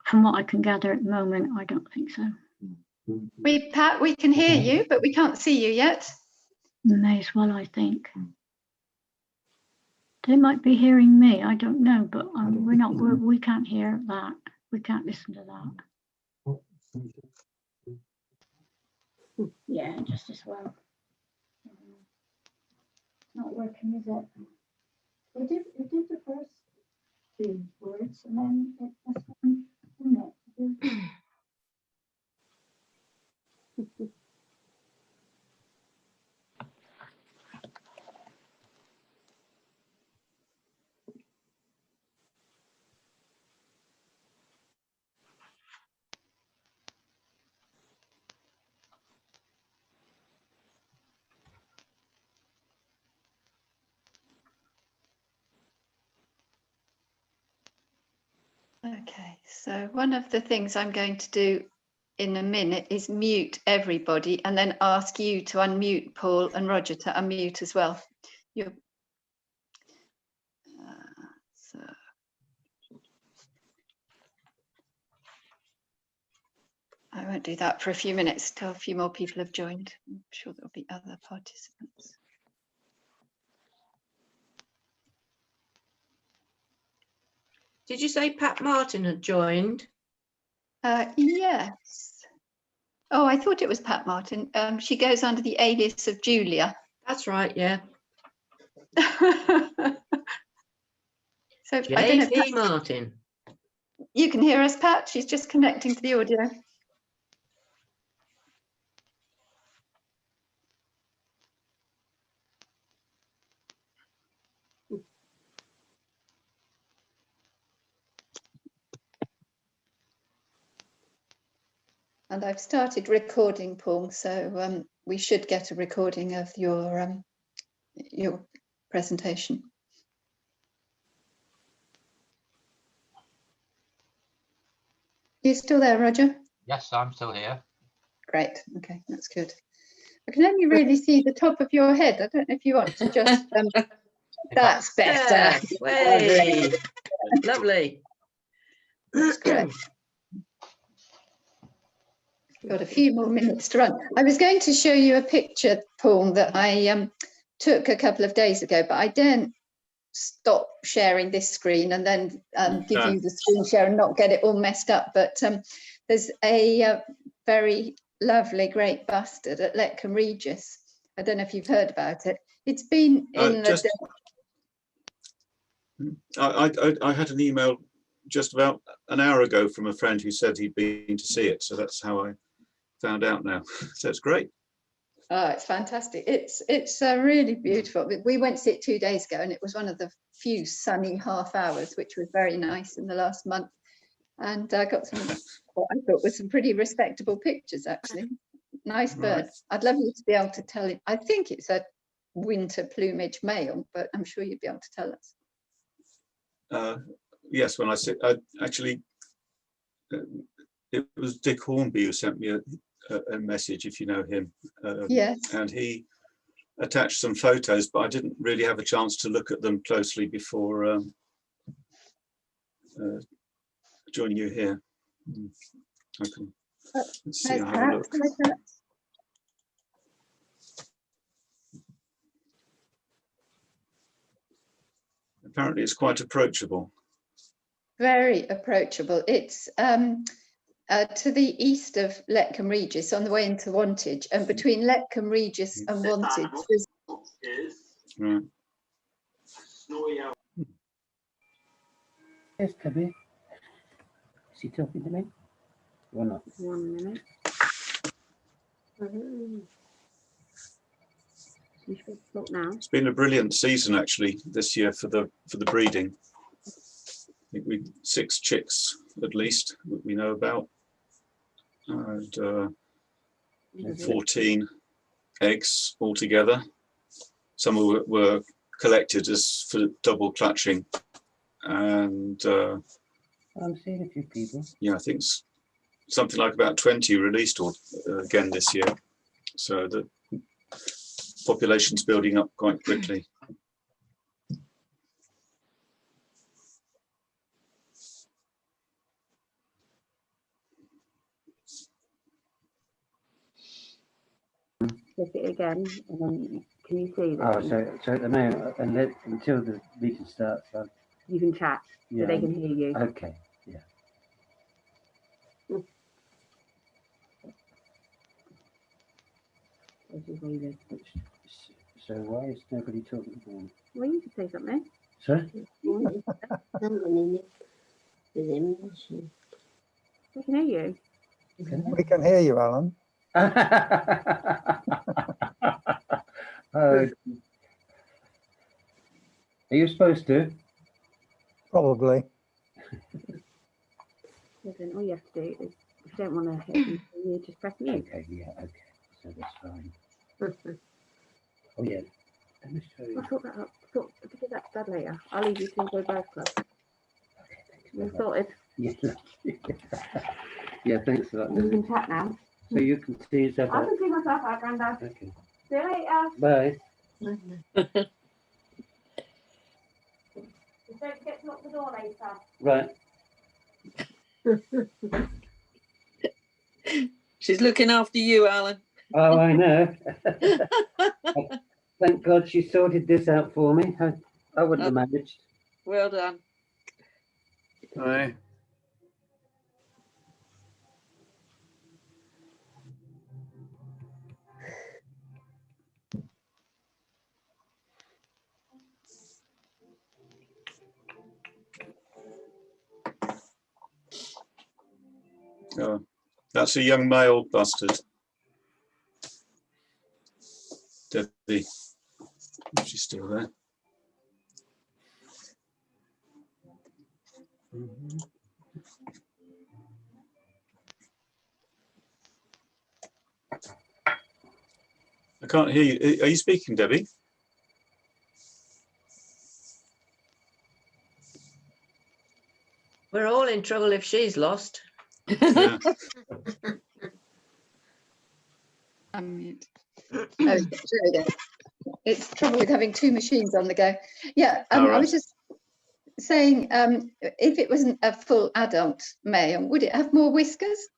from what I can gather at the moment, I don't think so. Pat, we can hear you, but we can't see you yet. May as well, I think. They might be hearing me, I don't know, but we can't hear that. We can't listen to that. Yeah, just as well. Not working, is it? It did the first two words, and then it just went, didn't it? Okay, so one of the things I'm going to do in a minute is mute everybody and then ask you to unmute, Paul, and Roger to unmute as well. So I won't do that for a few minutes till a few more people have joined. I'm sure there'll be other participants. Did you say Pat Martin had joined? Yes. Oh, I thought it was Pat Martin. She goes under the alias of Julia. That's right, yeah. So I don't know if J.P. Martin. you can hear us, Pat. She's just connecting to the audio. And I've started recording, Paul, so we should get a recording of your presentation. You still there, Roger? Yes, I'm still here. Great. Okay, that's good. I can only really see the top of your head. I don't know if you want to just. That's better. Way. Lovely. That's great. Got a few more minutes to run. I was going to show you a picture, Paul, that I took a couple of days ago, but I daren't stop sharing this screen and then give you the screen share and not get it all messed up. But there's a very lovely great bustard at Letcombe Regis. I don't know if you've heard about it. It's been in I had an email just about an hour ago from a friend who said he'd been to see it, so that's how I found out now. So it's great. Oh, it's fantastic. It's really beautiful. We went to see it 2 days ago, and it was one of the few sunny half hours, which was very nice in the last month. And I got some, what I thought were some pretty respectable pictures, actually. Nice bird. Right. I'd love you to be able to tell it. I think it's a winter plumage male, but I'm sure you'd be able to tell us. Yes, when I said, actually, it was Dick Hornby who sent me a message, if you know him. Yes. And he attached some photos, but I didn't really have a chance to look at them closely before joining you here. Okay. Let's see. I'll have a look. Apparently, it's quite approachable. Very approachable. It's to the east of Letcombe Regis, on the way into Wantage, and between Letcombe Regis and Wantage. Right. Yes, Kabir. Is he talking to me? Or not? 1 minute. It's been a brilliant season actually this year for the breeding. I think we 6 chicks at least we know about, and 14 eggs altogether. Some were collected as for double clutching, and I'm seeing a few people. Yeah, I think it's something like about 20 released again this year. So the population's building up quite quickly. click it again, and then can you see Oh, that? so at the moment, until the meeting starts, You can chat, yeah. so they can hear you. Okay, yeah. This is David. So why is nobody talking to me? Well, you can say something. Sorry? We can hear you. We can hear you, Alan. Are you supposed to? Probably. Listen, all you have to do is, if you don't want to hit them, you just press mute. Okay, yeah, okay. So that's fine. Oh, yeah. Let me show you. I'll sort that out. We'll do that later. I'll leave you to enjoy Bird Club. Okay, thanks very We're much. sorted. Yeah, yeah, thanks for that. You Lily. can chat now. So you can see yourself I out. can see myself out, Grandad. Okay. See you later. Bye. Just don't forget to lock the door later. Right. She's looking after you, Alan. Oh, I know. Thank God she sorted this out for me. I wouldn't have managed. Well done. Aye. Oh, that's a young male bustard. Debbie, if she's still there. I can't hear you. Are you speaking, Debbie? We're all in trouble if she's lost. Yeah. Unmute. Oh, there we go. It's trouble with having two machines on the go. Yeah, All I right. was just saying, if it wasn't a full adult male, would it have more whiskers?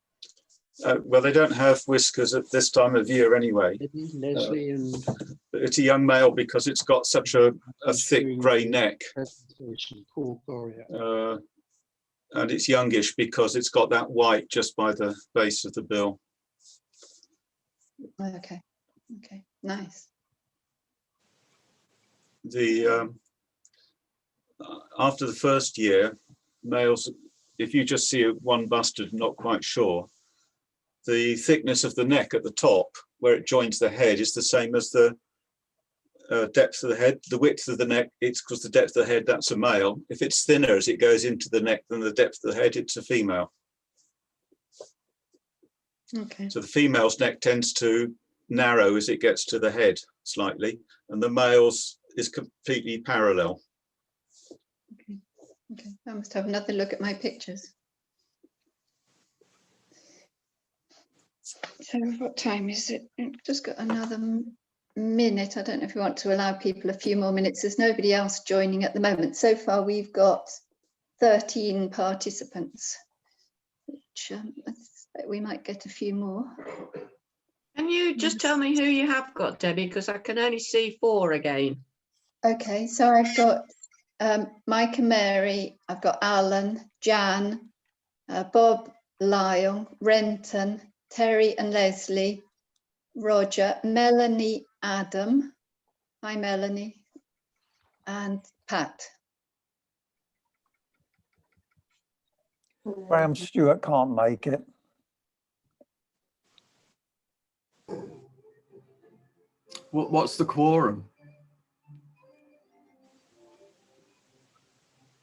Well, they don't have whiskers at this time of year anyway. Leslie and But it's a young male because it's got such a thick grey neck. Paul Goriup. And it's youngish because it's got that white just by the base of the bill. Okay, okay, nice. After the first year, males, if you just see one bustard, not quite sure, the thickness of the neck at the top, where it joins the head, is the same as the depth of the head. The width of the neck, it's because the depth of the head, that's a male. If it's thinner as it goes into the neck than the depth of the head, it's a female. Okay. So the female's neck tends to narrow as it gets to the head slightly, and the male's is completely parallel. Okay, okay. I must have another look at my pictures. So what time is it? We've just got another minute. I don't know if you want to allow people a few more minutes. There's nobody else joining at the moment. So far we've got 13 participants, which I suspect we might get a few more. Can you just tell me who you have got, Debbie? Because I can only see 4 again. Okay, so I've got Mike and Mary, I've got Alan, Jan, Bob, Lyle, Renton, Terry and Leslie, Roger, Melanie, Adam, hi Melanie, and Pat. Graham Stewart can't make it. What's the quorum?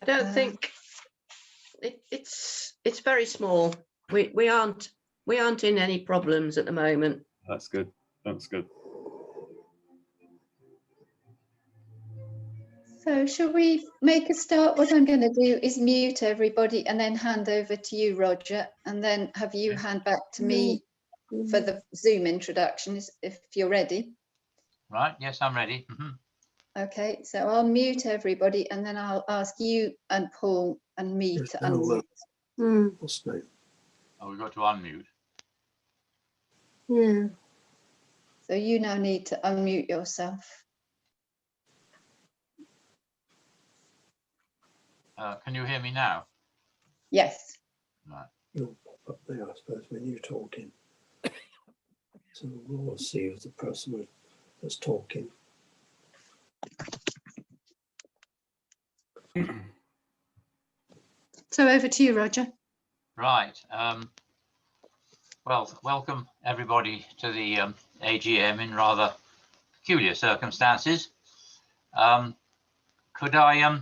I don't think it's very small. We aren't in any problems at the moment. That's good. That's good. So shall we make a start? What I'm going to do is mute everybody and then hand over to you, Roger, and then have you hand back to me for the Zoom introduction, if you're ready. Right, yes, I'm ready. Okay, so I'll mute everybody and then I'll ask you and Paul and me to unmute. Oh, we've got to unmute. Yeah. So you now need to unmute yourself. Can you hear me now? Yes. You'll pop up there, I suppose, when you're talking. So we'll see who's the person that's talking. So over to you, Roger. Right. Well, welcome everybody to the AGM in rather peculiar circumstances. Could I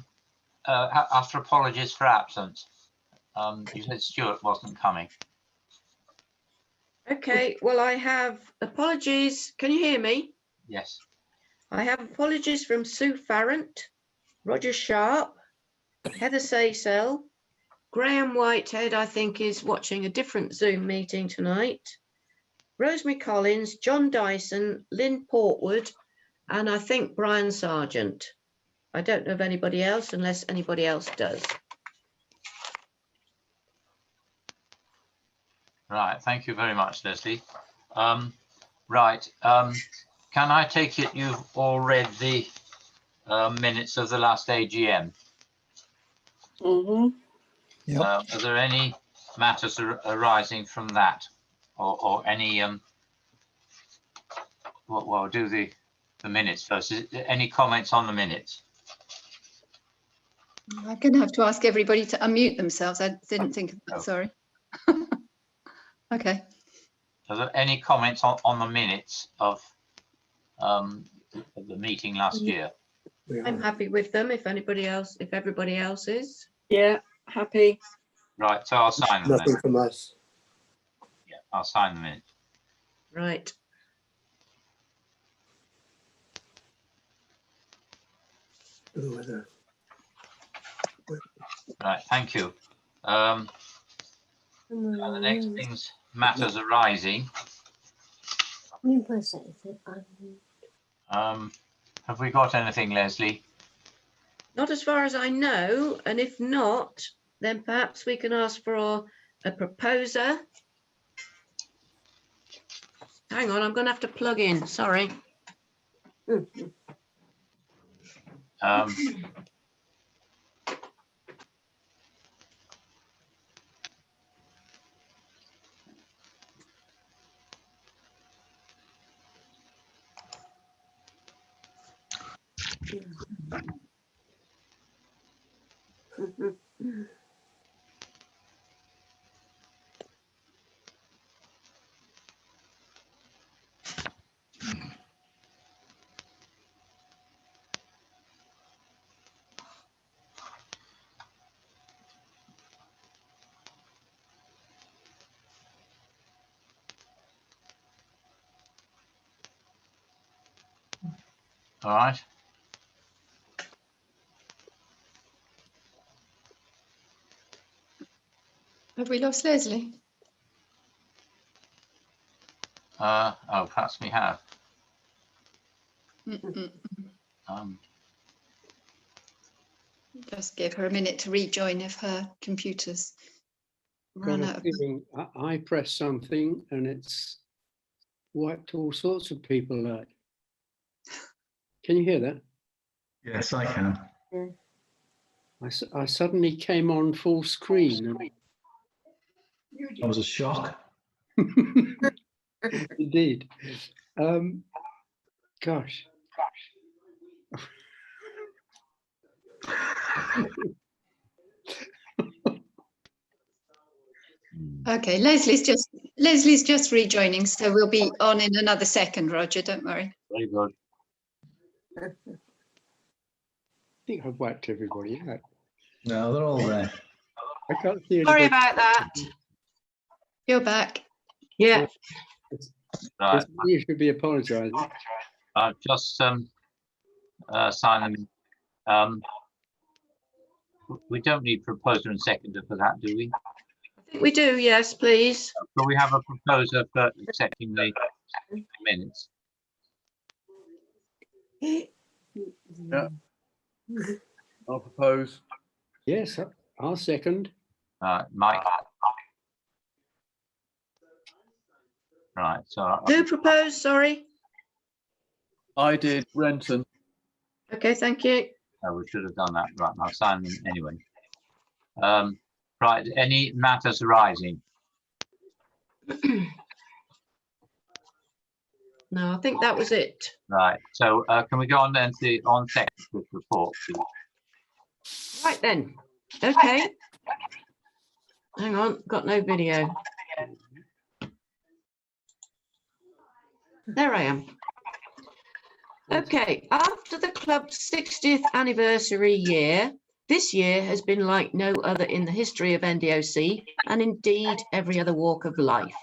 ask for apologies for absence? You said Stuart wasn't coming. Okay, well, I have apologies. Can you hear me? Yes. I have apologies from Sue Farrant, Roger Sharp, Heather Saysell, Graham Whitehead, I think, is watching a different Zoom meeting tonight, Rosemary Collins, John Dyson, Lynn Portwood, and I think Brian Sargent. I don't know of anybody else unless anybody else does. Right. Thank you very much, Leslie. Right. Can I take it you've all read the minutes of the last AGM? Mm-hmm. Yep. Are there any matters arising from that, or any? Well, I'll do the minutes first. Any comments on the minutes? I'm going to have to ask everybody to unmute themselves. I didn't think of that, Oh. sorry. Okay. Are there any comments on the minutes of the meeting last year? I'm happy with them if everybody else is. Yeah, happy. Right, so I'll sign them Nothing then. from us. Yeah, I'll sign them in. Right. Right, thank you. The next things, matters arising. Have we got anything, Leslie? Not as far as I know, and if not, then perhaps we can ask for a proposer. Hang on, I'm going to have to plug in, sorry. All right. Have we lost Leslie? Oh, perhaps we have. Just give her a minute to rejoin if her computer's run out of. I press something and it's wiped all sorts of people out. Can you hear that? Yes, I can. I suddenly came on full screen. That was a shock. Indeed. Gosh. Okay, Leslie's just rejoining, so we'll be on in another second, Roger, don't worry. Very good. I think I've wiped everybody out. No, they're all there. I can't see Sorry anybody. about that. You're back. Yeah. Right. You should be apologising. I've just signed them. We don't need proposer and seconder for that, do we? I think we do, yes, please. So we have a proposer for accepting the minutes. Yeah. I'll propose. Yes, I'll second. Mike. Right, so Who proposed, sorry? I did Renton. Okay, thank you. Oh, we should have done that. Right, I'll sign them anyway. Right, any matters arising? No, I think that was it. Right, so can we go on then to on technical report, please? Right then. Okay. Hang on, got no video. There I am. Okay, after the club's 60th anniversary year, this year has been like no other in the history of NDOC and indeed every other walk of life.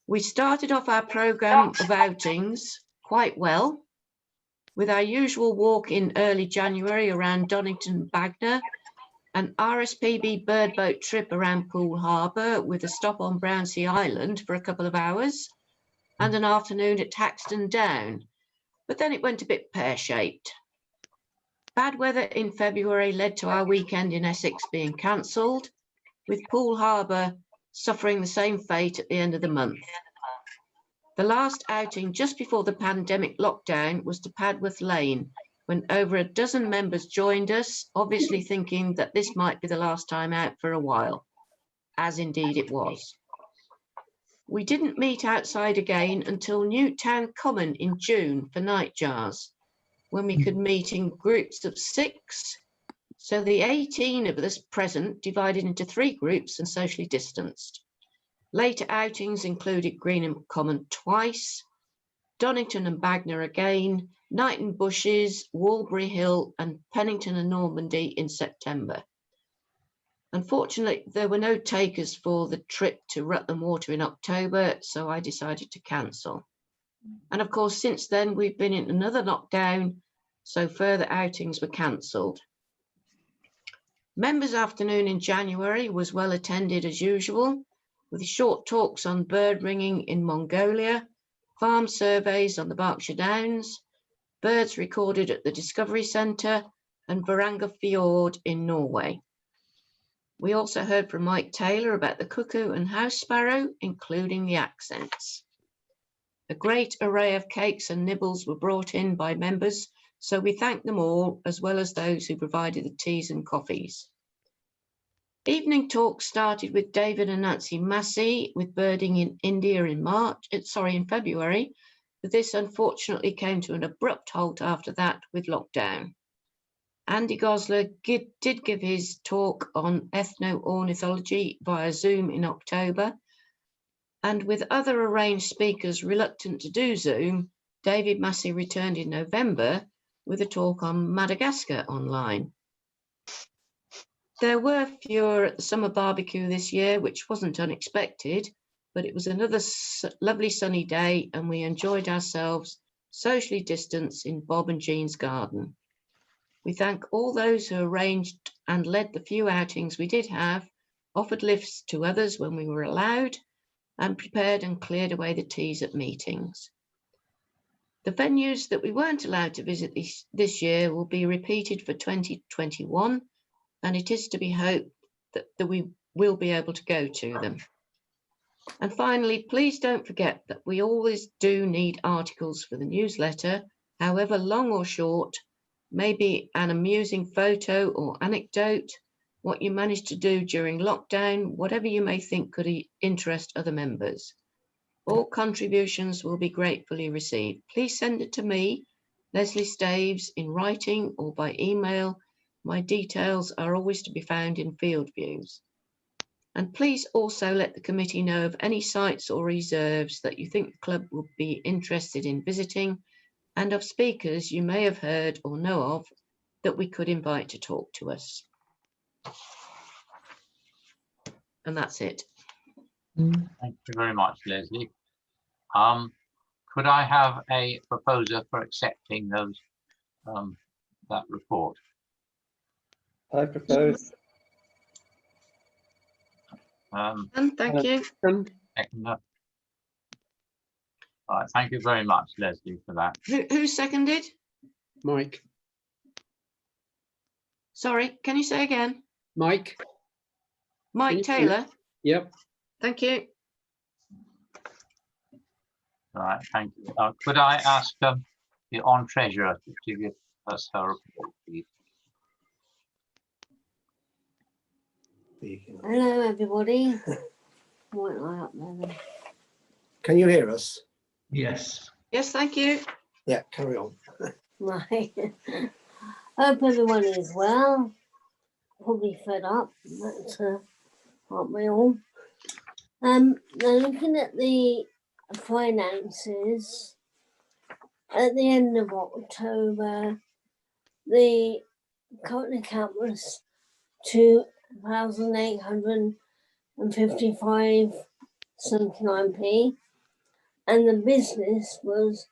We started off our programme of outings quite well, with our usual walk in early January around Donington Bagner, an RSPB bird boat trip around Poole Harbour with a stop on Brownsea Island for a couple of hours, and an afternoon at Taxton Down. But then it went a bit pear-shaped. Bad weather in February led to our weekend in Essex being cancelled, with Poole Harbour suffering the same fate at the end of the month. The last outing just before the pandemic lockdown was to Padworth Lane, when over a dozen members joined us, obviously thinking that this might be the last time out for a while, as indeed it was. We didn't meet outside again until Newtown Common in June for nightjars, when we could meet in groups of 6. So the 18 of us present divided into 3 groups and socially distanced. Later outings included Greenham Common twice, Donington and Bagner again, Knighton Bushes, Walbury Hill and Pennington and Normandy in September. Unfortunately, there were no takers for the trip to Rutland Water in October, so I decided to cancel. And of course, since then, we've been in another lockdown, so further outings were cancelled. Members' afternoon in January was well attended as usual, with short talks on bird ringing in Mongolia, farm surveys on the Berkshire Downs, birds recorded at the Discovery Centre, and Varangia Fjord in Norway. We also heard from Mike Taylor about the cuckoo and house sparrow, including the accents. A great array of cakes and nibbles were brought in by members, so we thank them all, as well as those who provided the teas and coffees. Evening talks started with David and Nancy Massey with birding in India in February, but this unfortunately came to an abrupt halt after that with lockdown. Andy Gosler did give his talk on ethno-ornithology via Zoom in October, and with other arranged speakers reluctant to do Zoom, David Massey returned in November with a talk on Madagascar online. There were fewer at the summer barbecue this year, which wasn't unexpected, but it was another lovely sunny day and we enjoyed ourselves socially distanced in Bob and Jean's garden. We thank all those who arranged and led the few outings we did have, offered lifts to others when we were allowed, and prepared and cleared away the teas at meetings. The venues that we weren't allowed to visit this year will be repeated for 2021, and it is to be hoped that we will be able to go to them. And finally, please don't forget that we always do need articles for the newsletter, however long or short, maybe an amusing photo or anecdote, what you managed to do during lockdown, whatever you may think could interest other members. All contributions will be gratefully received. Please send it to me, Leslie Staves, in writing or by email. My details are always to be found in field views. And please also let the committee know of any sites or reserves that you think the club would be interested in visiting, and of speakers you may have heard or know of that we could invite to talk to us. And that's it. Thank you very much, Leslie. Could I have a proposer for accepting those that report? I propose. And thank you. Seconder. All right, thank you very much, Leslie, for that. Who seconded? Mike. Sorry, can you say again? Mike. Mike Taylor? Yep. Thank you. Right, thank you. Could I ask the on treasurer to give us her report, please? Hello, everybody. Why am I up there then? Can you hear us? Yes. Yes, thank you. Yeah, carry on. Right. Hope everyone is well. Probably fed up, but aren't we all? Now looking at the finances, at the end of October, the current account was 2,855.79p, and the business was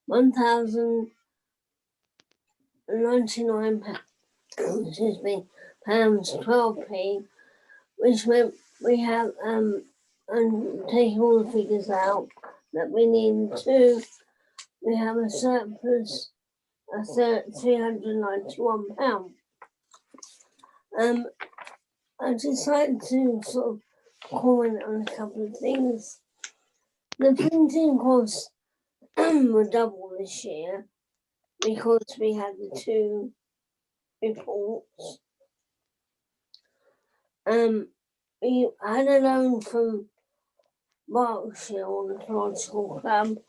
1,099 pounds 12p, which meant we have and taking all the figures out that we need to, we have a surplus of £391. I decided to sort of comment on a couple of things. The printing costs were double this year because we had the two reports. We had a loan from Berkshire Ornithological Club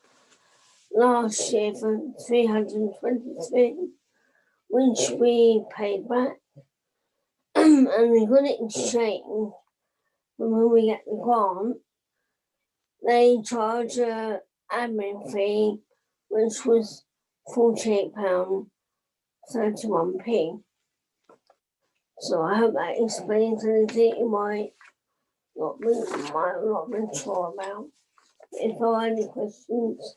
last year for 323, which we paid back. And we got it exchanged. And when we get the grant, they charge an admin fee, which was £48.31p. So I hope that explains anything you might not been sure about. If there are any questions,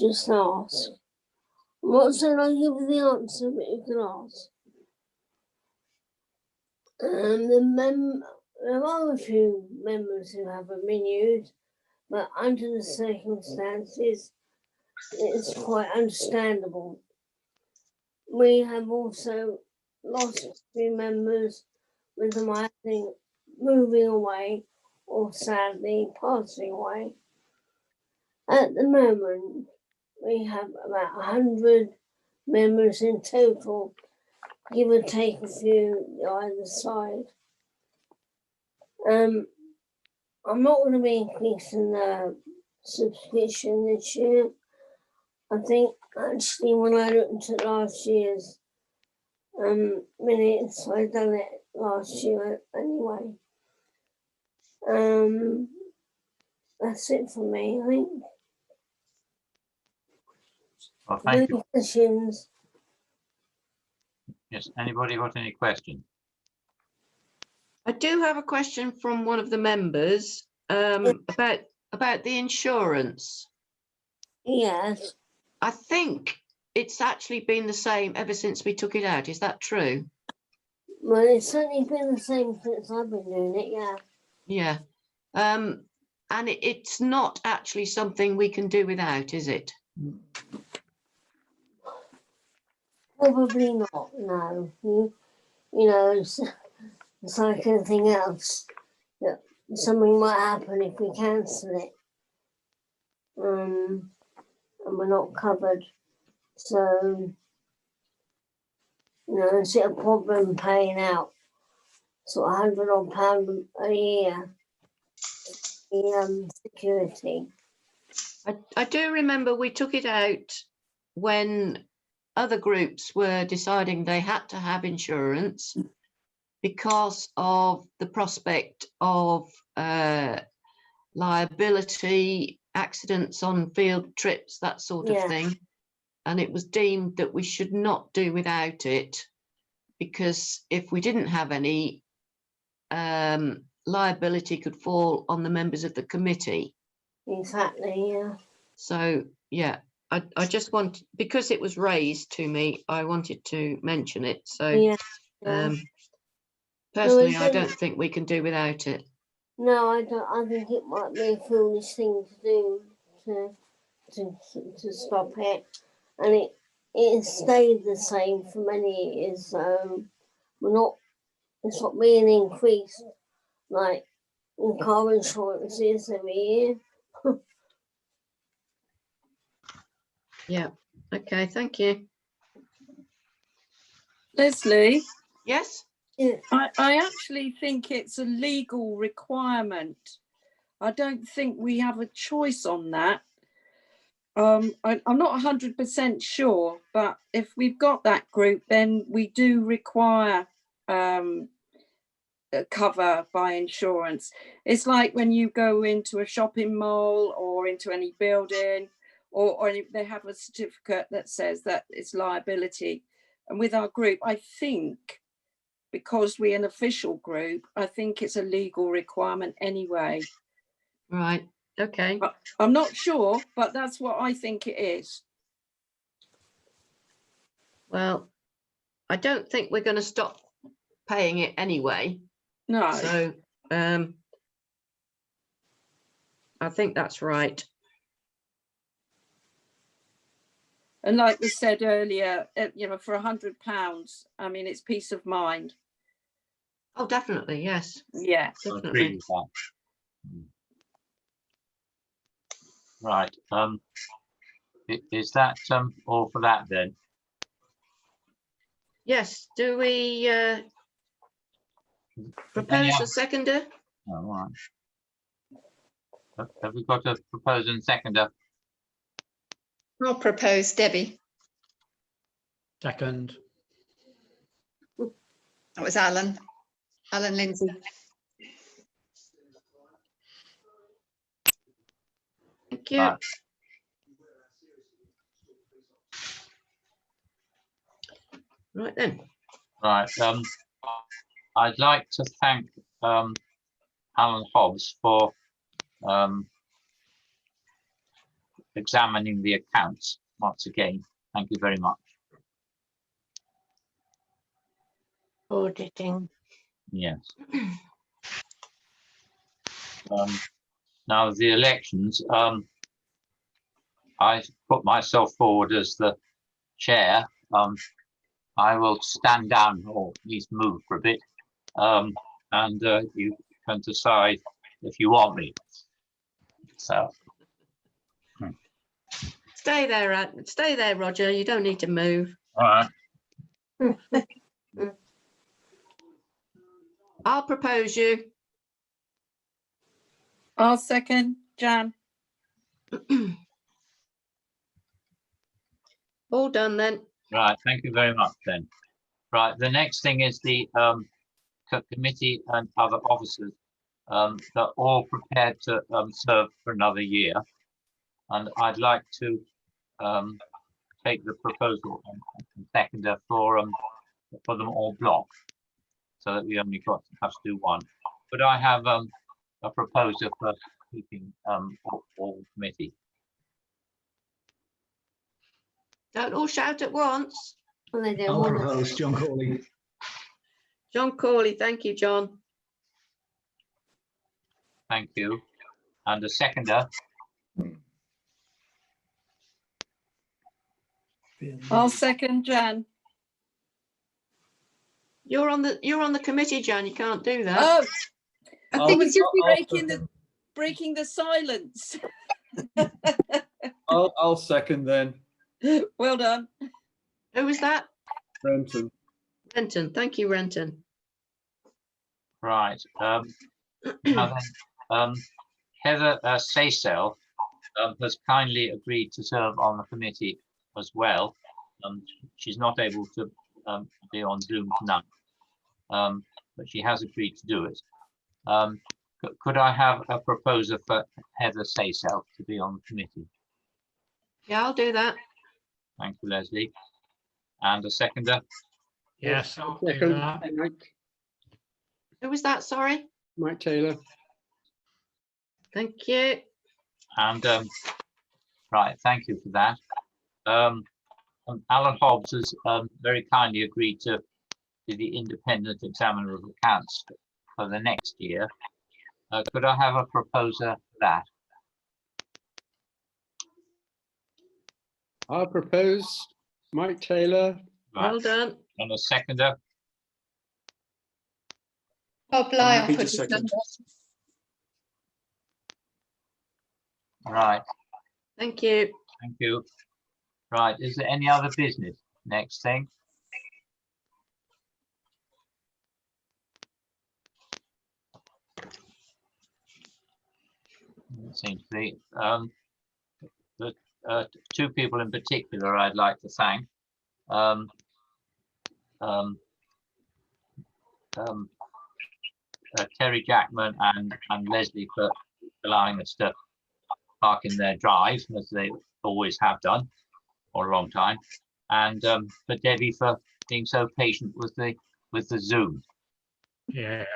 just ask. I'm not saying I'll give you the answer, but you can ask. There are a few members who have renewed, but under the circumstances, it's quite understandable. We have also lost a few members with them, I think, moving away or sadly passing away. At the moment, we have about 100 members in total, give or take a few either side. I'm not going to be increasing the subscription this year. I think actually when I looked at last year's minutes, I done it last year anyway. That's it for me, I think. Well, thank you. Any questions? Yes, anybody got any questions? I do have a question from one of the members about the insurance. Yes. I think it's actually been the same ever since we took it out. Is that true? Well, it's certainly been the same since I've been doing it, yeah. Yeah. And it's not actually something we can do without, is it? Probably not, no. You know, it's like anything else. That something might happen if we cancel it. And we're not covered. So, you know, it's a problem paying out sort of £100 a year in security. I do remember we took it out when other groups were deciding they had to have insurance because of the prospect of liability, accidents on field trips, that sort of thing. And it was deemed that we should not do without it because if we didn't have any, liability could fall on the members of the committee. Exactly, yeah. So, yeah, I just want, because it was raised to me, I wanted to mention it. So, yeah. personally, I don't think we can do without it. No, I don't. I think it might be a foolish thing to do to stop it, and it stayed the same for many years. It's not being increased like in car insurances every year. Yeah, okay, thank you. Leslie, Yes, I actually think it's a legal requirement. I don't think we have a choice on that. I'm not 100% sure, but if we've got that group, then we do require a cover by insurance. It's like when you go into a shopping mall or into any building, or they have a certificate that says that it's liability. And with our group, I think, because we're an official group, I think it's a legal requirement anyway. right, okay. But I'm not sure, but that's what I think it is. Well, I don't think we're going to stop paying it anyway. No. So I think that's right. And like we said earlier, you know, for £100, I mean, it's peace of mind. Oh, definitely, yes. Yeah. I agree Definitely. with that. Right. Is that all for that then? Yes, do we propose a seconder? Oh, all right. Have we got a proposer and seconder? I'll propose Debbie. Second. That was Alan Lindsay. Thank you. Right. Right then. Right. I'd like to thank Alan Hobbs for examining the accounts once again. Thank you very much. Auditing. Yes. Now the elections, I put myself forward as the chair. I will stand down or at least move for a bit, and you can decide if you want me. So. Stay there, Roger. You don't need to move. All right. I'll propose you. I'll second, Jan. All done then. Right, thank you very much then. Right, the next thing is the committee and other officers that are all prepared to serve for another year. And I'd like to take the proposal and seconder for them all blocked, so that we only have to do one. But I have a proposer for keeping all committee. Don't all shout at once. I'll propose John Corley. John Corley, thank you, John. Thank you. And the seconder. I'll second, Jan. You're on the committee, Jan. You can't do that. Oh, I think it's I'll just breaking the silence. I'll second then. Well done. Who was that? Renton. Renton. Thank you, Renton. Right. Now then, Heather Saysell has kindly agreed to serve on the committee as well. She's not able to be on Zoom tonight, but she has agreed to do it. Could I have a proposer for Heather Saysell to be on the committee? Yeah, I'll do that. Thank you, Leslie. And a seconder? Yes, I'll do that. Mike, Who was that? Sorry. Mike Taylor. Thank you. And right, thank you for that. Alan Hobbs has very kindly agreed to be the independent examiner of accounts for the next year. Could I have a proposer for that? I'll propose Mike Taylor. Right. Well done. And a seconder? Bob I'm Lyon happy put to his second. hand up. Right, Thank you. thank you. Right, is there any other business? Next thing. It seems to be the two people in particular I'd like to thank. Terry Jackman and Leslie for allowing us to park in their drive, as they always have done for a long time, and for Debbie for being so patient with the Zoom. Yeah.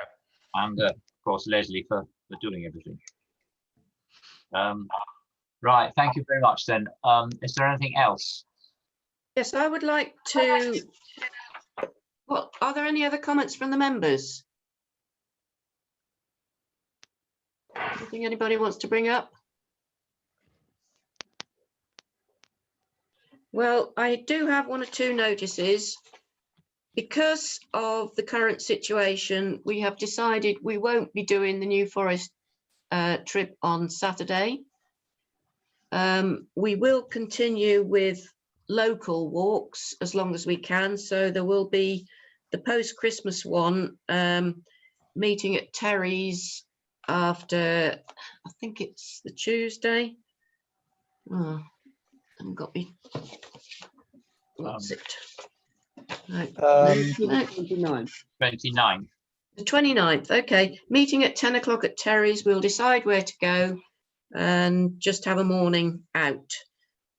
And of course Leslie for doing everything. Right, thank you very much then. Is there anything else? Yes, I would like to. What are there any other comments from the members? Anything anybody wants to bring up? Well, I do have one or two notices. Because of the current situation, we have decided we won't be doing the New Forest trip on Saturday. We will continue with local walks as long as we can. So there will be the post-Christmas one, meeting at Terry's after, I think it's the Tuesday. Oh, I haven't got me. What's it? No, no. 29. 29. The 29th, okay. Meeting at 10 o'clock at Terry's. We'll decide where to go and just have a morning out.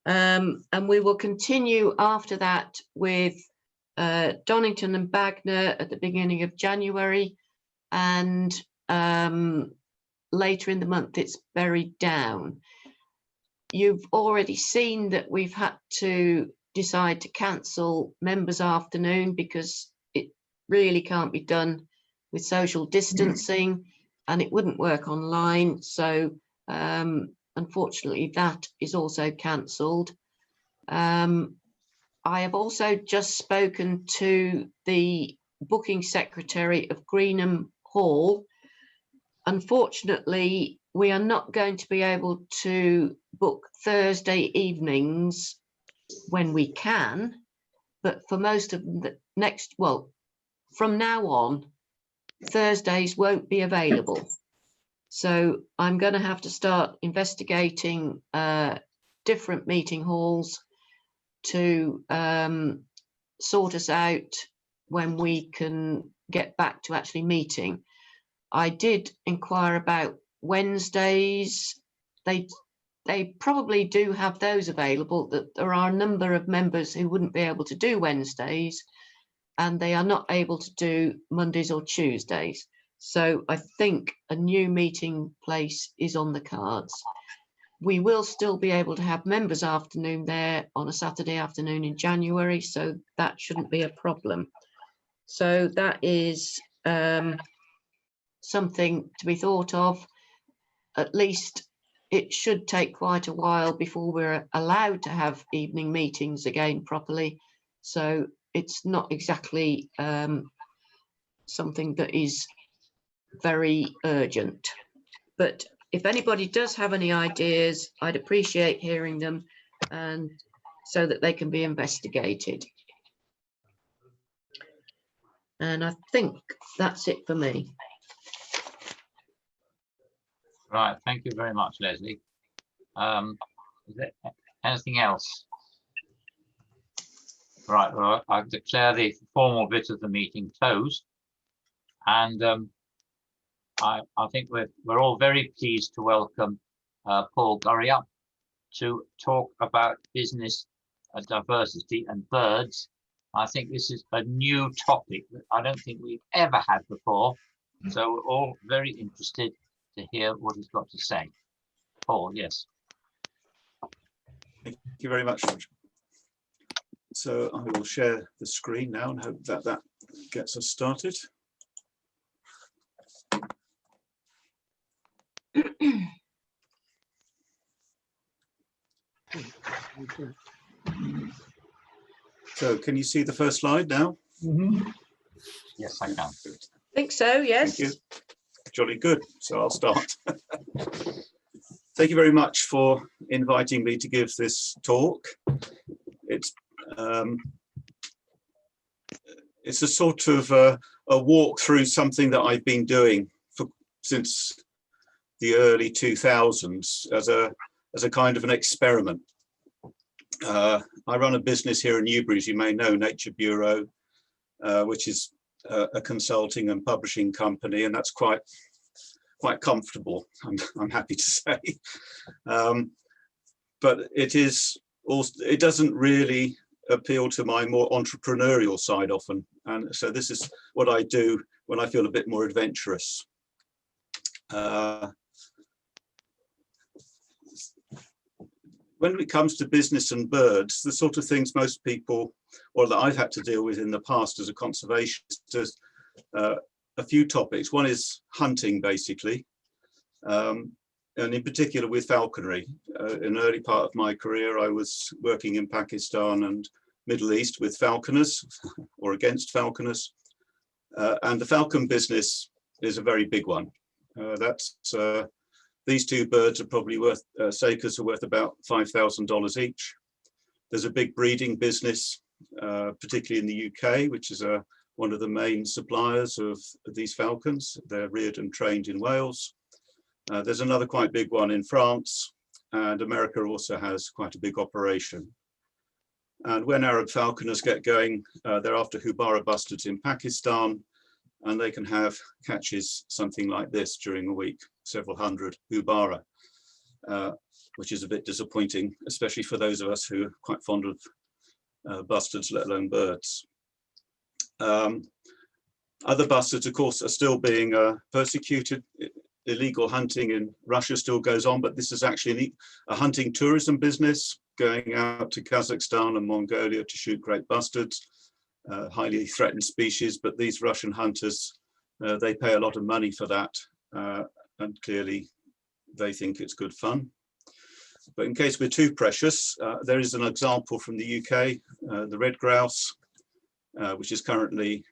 And we will continue after that with Donington and Bagner at the beginning of January. And later in the month, it's Berry Down. You've already seen that we've had to decide to cancel members' afternoon because it really can't be done with social distancing and it wouldn't work online. So unfortunately, that is also cancelled. I have also just spoken to the booking secretary of Greenham Hall. Unfortunately, we are not going to be able to book Thursday evenings when we can, but for most of the next, well, from now on, Thursdays won't be available. So I'm going to have to start investigating different meeting halls to sort us out when we can get back to actually meeting. I did inquire about Wednesdays. They probably do have those available. That there are a number of members who wouldn't be able to do Wednesdays, and they are not able to do Mondays or Tuesdays. So I think a new meeting place is on the cards. We will still be able to have members' afternoon there on a Saturday afternoon in January, so that shouldn't be a problem. So that is something to be thought of. At least it should take quite a while before we're allowed to have evening meetings again properly. So it's not exactly something that is very urgent. But if anybody does have any ideas, I'd appreciate hearing them, and so that they can be investigated. And I think that's it for me. Right, thank you very much, Leslie. Is there anything else? Right, well, I declare the formal bit of the meeting closed, and I think we're all very pleased to welcome Paul Goriup to talk about business diversity and birds. I think this is a new topic that I don't think we've ever had before, so we're all very interested to hear what he's got to say. Paul, yes. Thank you very much, Roger. So I will share the screen now and hope that that gets us started. So can you see the first slide now? Mm-hmm. Yes, I can. I think so, yes. Thank you. Jolly good. So I'll start. Thank you very much for inviting me to give this talk. it's a sort of a walk through something that I've been doing since the early 2000s as a kind of an experiment. I run a business here in Newbury, as you may know, Nature Bureau, which is a consulting and publishing company, and that's quite comfortable, I'm happy to say. But it doesn't really appeal to my more entrepreneurial side often, and so this is what I do when I feel a bit more adventurous. When it comes to business and birds, the sort of things most people, or that I've had to deal with in the past as a conservationist, a few topics. One is hunting, basically, and in particular with falconry. In the early part of my career, I was working in Pakistan and Middle East with falconers or against falconers. And the falcon business is a very big one. These two birds are probably worth, sakers are worth about $5,000 each. There's a big breeding business, particularly in the UK, which is one of the main suppliers of these falcons. They're reared and trained in Wales. There's another quite big one in France, and America also has quite a big operation. And when Arab falconers get going, they're after Hubara bustards in Pakistan, and they can have catches something like this during a week, several hundred Hubara, which is a bit disappointing, especially for those of us who are quite fond of bustards, let alone birds. Other bustards, of course, are still being persecuted. Illegal hunting in Russia still goes on, but this is actually a hunting tourism business, going out to Kazakhstan and Mongolia to shoot great bustards, highly threatened species, but these Russian hunters, they pay a lot of money for that, and clearly they think it's good fun. But in case we're too precious, there is an example from the UK, the red grouse, which is currently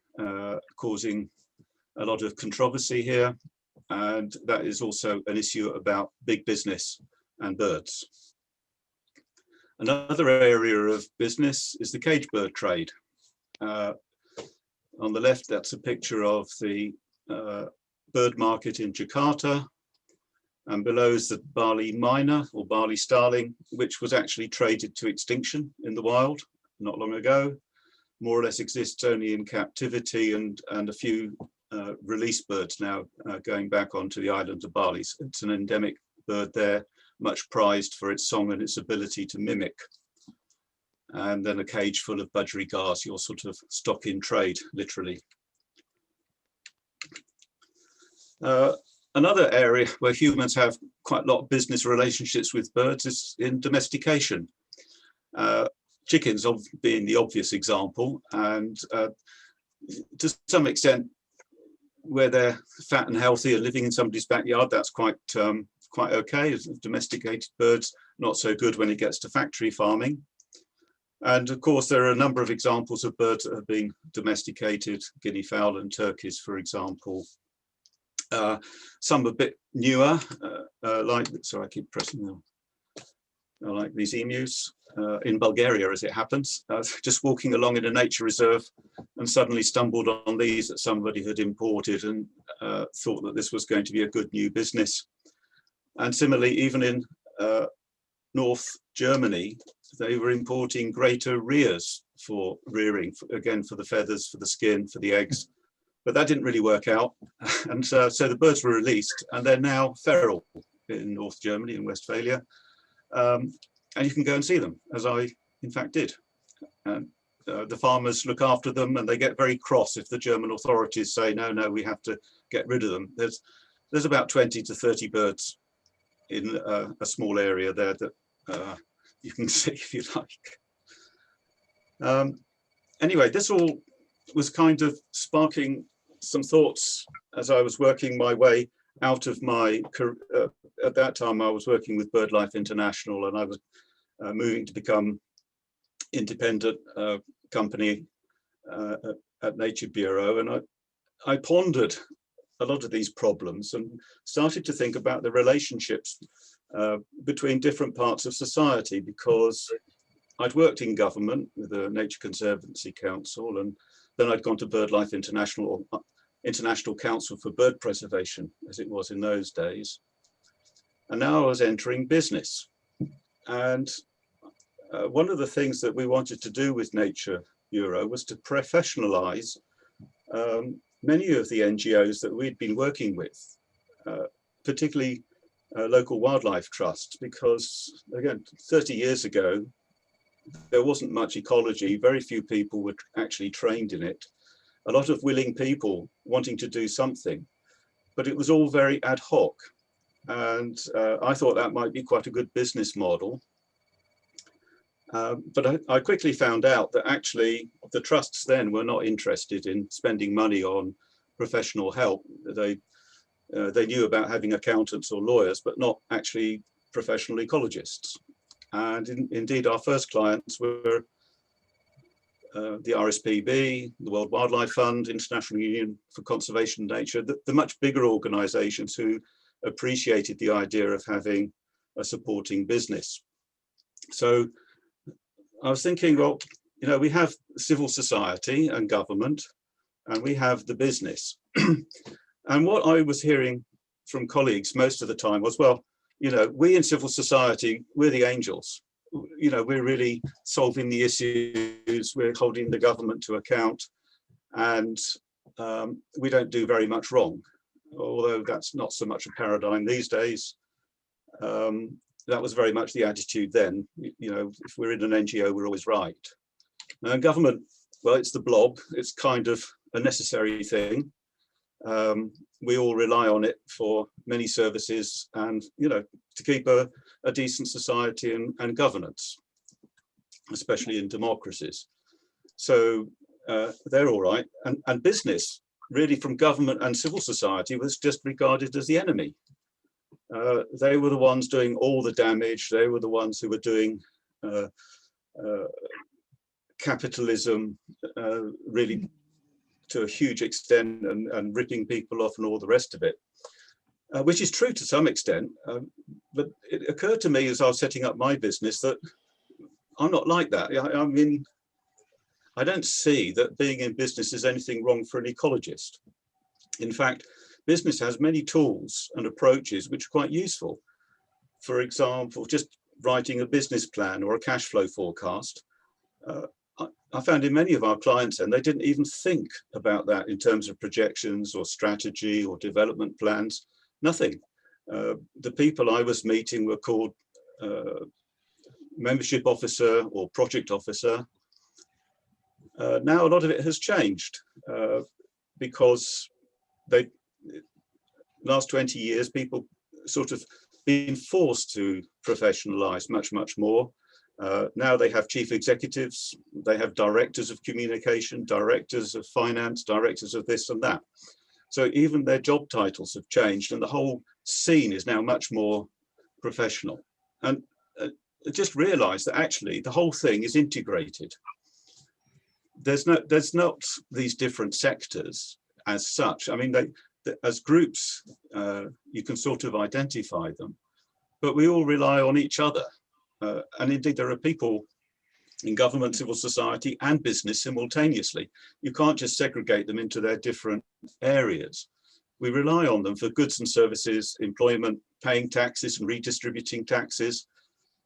causing a lot of controversy here. And that is also an issue about big business and birds. Another area of business is the cage bird trade. On the left, that's a picture of the bird market in Jakarta. And below is the Bali myna, or Bali starling, which was actually traded to extinction in the wild not long ago. More or less exists only in captivity, and a few released birds now going back onto the island of Bali. It's an endemic bird there, much prized for its song and its ability to mimic. And then a cage full of budgerigars, your sort of stock in trade, literally. Another area where humans have quite a lot of business relationships with birds is in domestication. Chickens being the obvious example, and to some extent, where they're fat and healthy and living in somebody's backyard, that's quite okay. Domesticated birds, not so good when it gets to factory farming. And of course, there are a number of examples of birds that have been domesticated, guinea fowl and turkeys, for example. Some a bit newer, sorry, I keep pressing them. Like these emus in Bulgaria, as it happens. Just walking along in a nature reserve and suddenly stumbled on these that somebody had imported and thought that this was going to be a good new business. And similarly, even in North Germany, they were importing greater rears for rearing, again, for the feathers, for the skin, for the eggs. But that didn't really work out. And so the birds were released, and they're now feral in North Germany, in Westphalia. And you can go and see them, as I in fact did. And the farmers look after them, and they get very cross if the German authorities say, no, we have to get rid of them. There's about 20 to 30 birds in a small area there that you can see if you like. Anyway, this all was kind of sparking some thoughts as I was working my way out of my career. At that time, I was working with BirdLife International, and I was moving to become independent company at Nature Bureau. And I pondered a lot of these problems and started to think about the relationships between different parts of society, because I'd worked in government with the Nature Conservancy Council, and then I'd gone to BirdLife International Council for Bird Preservation, as it was in those days. And now I was entering business. And one of the things that we wanted to do with Nature Bureau was to professionalize many of the NGOs that we'd been working with, particularly local wildlife trusts, because again, 30 years ago, there wasn't much ecology. Very few people were actually trained in it. A lot of willing people wanting to do something, but it was all very ad hoc. And I thought that might be quite a good business model. But I quickly found out that actually the trusts then were not interested in spending money on professional help. They knew about having accountants or lawyers, but not actually professional ecologists. And indeed, our first clients were the RSPB, the World Wildlife Fund, International Union for Conservation of Nature, the much bigger organizations who appreciated the idea of having a supporting business. So I was thinking, well, you know, we have civil society and government, and we have the business. And what I was hearing from colleagues most of the time was, well, you know, we in civil society, we're the angels. You know, we're really solving the issues, we're holding the government to account, and we don't do very much wrong. Although that's not so much a paradigm these days. That was very much the attitude then. You know, if we're in an NGO, we're always right. And government, well, it's the blob. It's kind of a necessary thing. We all rely on it for many services and, you know, to keep a decent society and governance, especially in democracies. So they're all right. And business, really from government and civil society, was just regarded as the enemy. They were the ones doing all the damage. They were the ones who were doing capitalism really to a huge extent and ripping people off and all the rest of it, which is true to some extent. But it occurred to me as I was setting up my business that I'm not like that. I mean, I don't see that being in business is anything wrong for an ecologist. In fact, business has many tools and approaches which are quite useful. For example, just writing a business plan or a cash flow forecast. I found in many of our clients, and they didn't even think about that in terms of projections or strategy or development plans, nothing. The people I was meeting were called membership officer or project officer. Now a lot of it has changed because last 20 years, people sort of been forced to professionalize much, much more. Now they have chief executives, they have directors of communication, directors of finance, directors of this and that. So even their job titles have changed and the whole scene is now much more professional. And just realize that actually the whole thing is integrated. There's not these different sectors as such. I mean, as groups, you can sort of identify them, but we all rely on each other. And indeed, there are people in government, civil society and business simultaneously. You can't just segregate them into their different areas. We rely on them for goods and services, employment, paying taxes and redistributing taxes,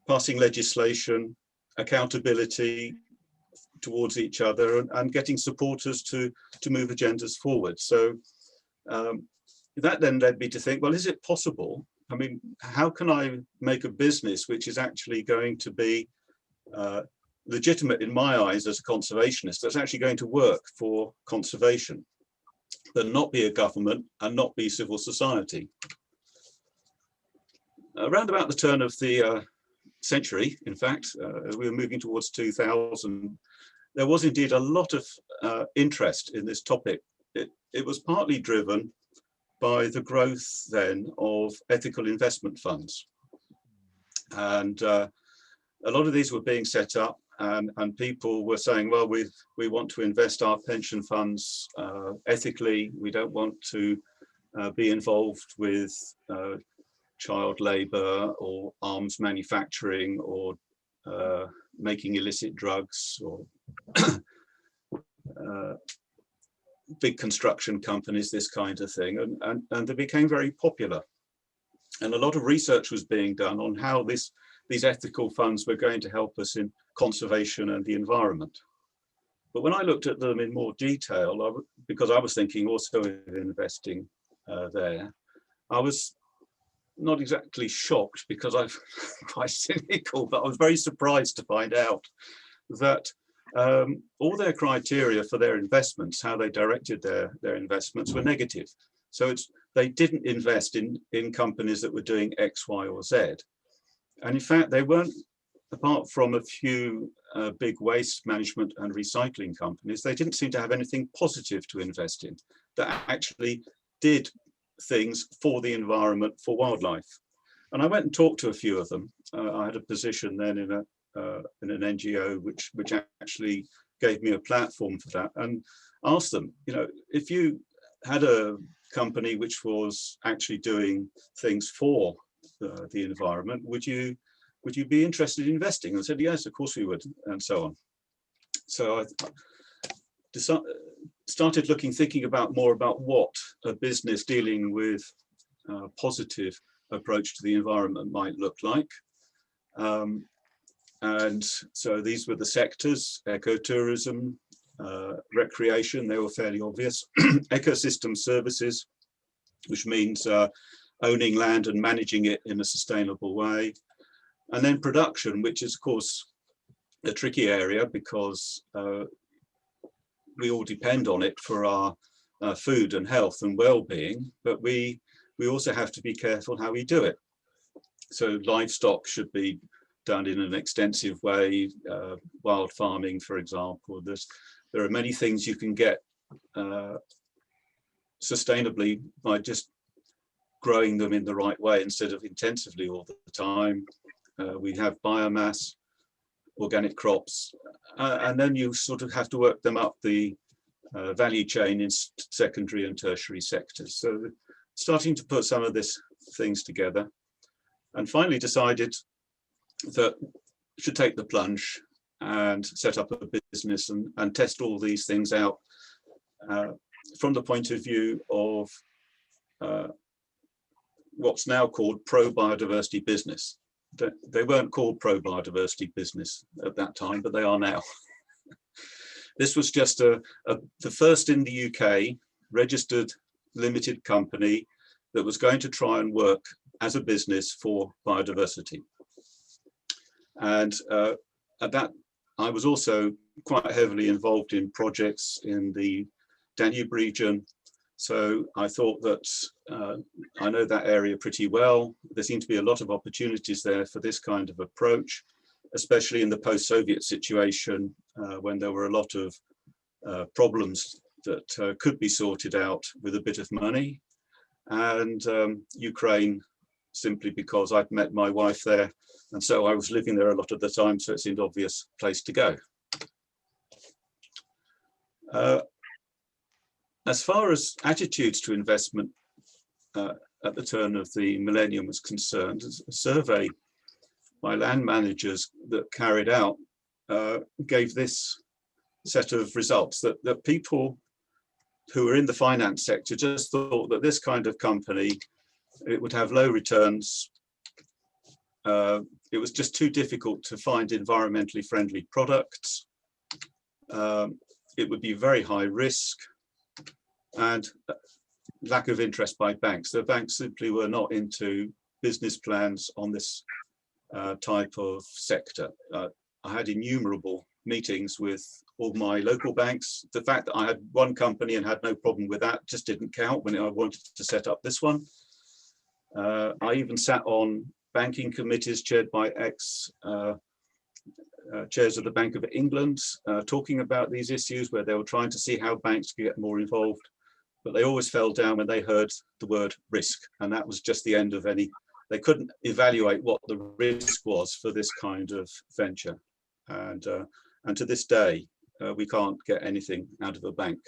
passing legislation, accountability towards each other, and getting supporters to move agendas forward. So that then led me to think, well, is it possible? I mean, how can I make a business which is actually going to be legitimate in my eyes as a conservationist, that's actually going to work for conservation, but not be a government and not be civil society? Around about the turn of the century, in fact, as we were moving towards 2000, there was indeed a lot of interest in this topic. It was partly driven by the growth then of ethical investment funds. And a lot of these were being set up and people were saying, well, we want to invest our pension funds ethically. We don't want to be involved with child labor or arms manufacturing or making illicit drugs, or big construction companies, this kind of thing, and they became very popular. And a lot of research was being done on how these ethical funds were going to help us in conservation and the environment. But when I looked at them in more detail, because I was thinking also of investing there, I was not exactly shocked, because I'm quite cynical, but I was very surprised to find out that all their criteria for their investments, how they directed their investments, were negative. So they didn't invest in companies that were doing X, Y, or Z. And in fact, they weren't, apart from a few big waste management and recycling companies, they didn't seem to have anything positive to invest in that actually did things for the environment, for wildlife. And I went and talked to a few of them. I had a position then in an NGO which actually gave me a platform for that, and asked them, you know, if you had a company which was actually doing things for the environment, would you be interested in investing? And I said, yes, of course we would, and so on. So I started thinking about more about what a business dealing with a positive approach to the environment might look like. And so these were the sectors: ecotourism, recreation, they were fairly obvious. Ecosystem services, which means owning land and managing it in a sustainable way. And then production, which is of course a tricky area, because we all depend on it for our food and health and well-being, but we also have to be careful how we do it. So livestock should be done in an extensive way, wild farming, for example. There are many things you can get sustainably by just growing them in the right way instead of intensively all the time. We have biomass, organic crops, and then you sort of have to work them up the value chain in secondary and tertiary sectors. So starting to put some of these things together, and finally decided that I should take the plunge and set up a business and test all these things out from the point of view of what's now called pro-biodiversity business. They weren't called pro-biodiversity business at that time, but they are now. This was just the first in the UK registered limited company that was going to try and work as a business for biodiversity. And at that, I was also quite heavily involved in projects in the Danube region. So I thought that I know that area pretty well. There seemed to be a lot of opportunities there for this kind of approach, especially in the post-Soviet situation, when there were a lot of problems that could be sorted out with a bit of money. And Ukraine, simply because I'd met my wife there, and so I was living there a lot of the time, so it seemed an obvious place to go. As far as attitudes to investment at the turn of the millennium was concerned, a survey by land managers that carried out gave this set of results, that people who were in the finance sector just thought that this kind of company, it would have low returns. It was just too difficult to find environmentally friendly products. It would be very high risk, and lack of interest by banks. The banks simply were not into business plans on this type of sector. I had innumerable meetings with all my local banks. The fact that I had one company and had no problem with that just didn't count when I wanted to set up this one. I even sat on banking committees chaired by chairs of the Bank of England, talking about these issues, where they were trying to see how banks could get more involved, but they always fell down when they heard the word risk, and that was just the end of any. They couldn't evaluate what the risk was for this kind of venture, and to this day we can't get anything out of a bank.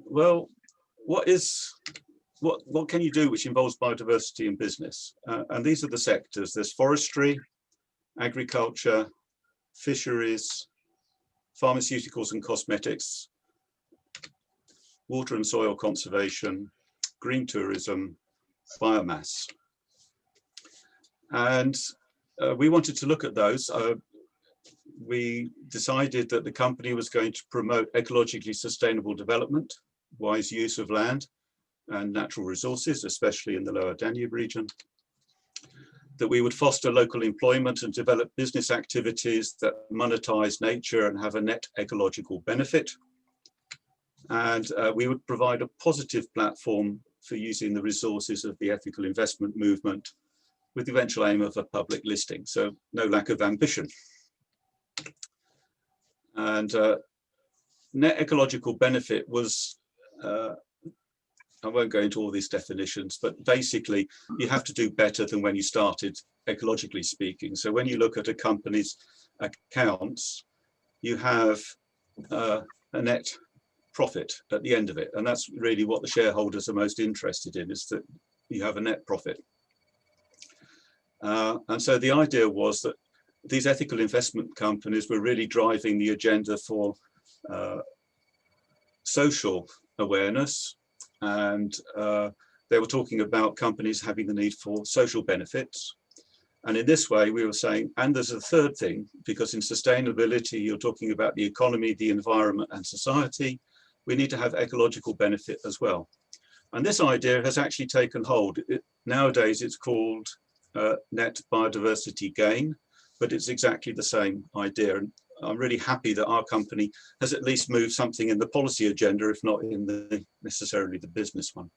Well, what is what can you do which involves biodiversity in business? And these are the sectors. There's forestry, agriculture, fisheries, pharmaceuticals and cosmetics, water and soil conservation, green tourism, biomass. And we wanted to look at those. We decided that the company was going to promote ecologically sustainable development, wise use of land and natural resources, especially in the lower Danube region. That we would foster local employment and develop business activities that monetize nature and have a net ecological benefit. And we would provide a positive platform for using the resources of the ethical investment movement with the eventual aim of a public listing. So no lack of ambition. And net ecological benefit was, I won't go into all these definitions, but basically you have to do better than when you started, ecologically speaking. So when you look at a company's accounts, you have a net profit at the end of it. And that's really what the shareholders are most interested in, is that you have a net profit. And so the idea was that these ethical investment companies were really driving the agenda for social awareness. And they were talking about companies having the need for social benefits. And in this way, we were saying, and there's a third thing, because in sustainability, you're talking about the economy, the environment, and society. We need to have ecological benefit as well. And this idea has actually taken hold. Nowadays, it's called net biodiversity gain, but it's exactly the same idea. And I'm really happy that our company has at least moved something in the policy agenda, if not in necessarily the business one.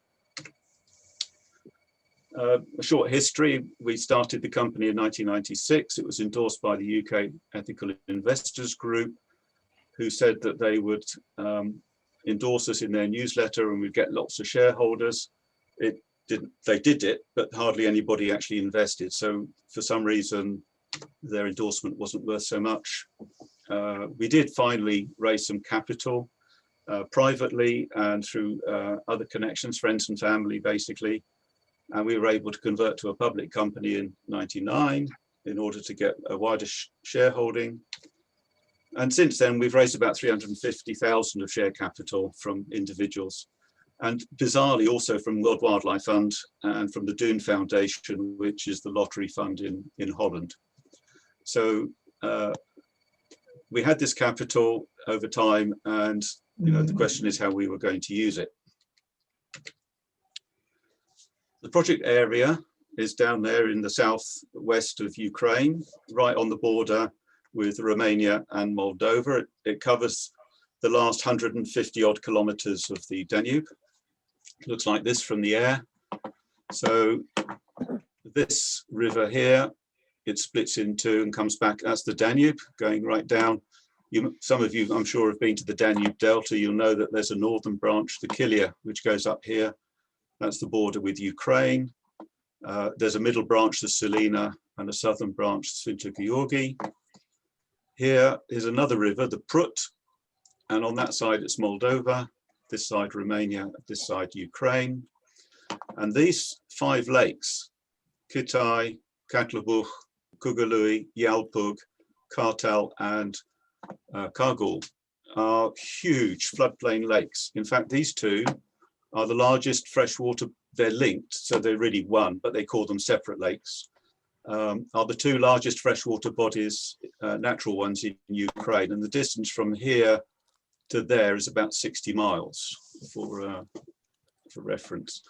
A short history: we started the company in 1996. It was endorsed by the UK Ethical Investors Group, who said that they would endorse us in their newsletter and we'd get lots of shareholders. They did it, but hardly anybody actually invested. So for some reason, their endorsement wasn't worth so much. We did finally raise some capital privately and through other connections, friends and family, basically. And we were able to convert to a public company in '99 in order to get a wider shareholding. And since then, we've raised about 350,000 of share capital from individuals. And bizarrely also from World Wildlife Fund and from the Doen Foundation, which is the lottery fund in Holland. So we had this capital over time, and the question is how we were going to use it. The project area is down there in the southwest of Ukraine, right on the border with Romania and Moldova. It covers the last 150 odd kilometers of the Danube. It looks like this from the air. So this river here, it splits in two and comes back. That's the Danube going right down. Some of you, I'm sure, have been to the Danube Delta. You'll know that there's a northern branch, the Kilia, which goes up here. That's the border with Ukraine. There's a middle branch, the Salina, and a southern branch, Svinto-Gheorghe. Here is another river, the Prut, and on that side it's Moldova, this side Romania, this side Ukraine. And these 5 lakes, Kitai, Katlabuch, Kugalui, Yalpug, Kartal, and Kargul, are huge floodplain lakes. In fact, these two are the largest freshwater, they're linked, so they're really one, but they call them separate lakes, are the 2 largest freshwater bodies, natural ones in Ukraine. And the distance from here to there is about 60 miles for reference.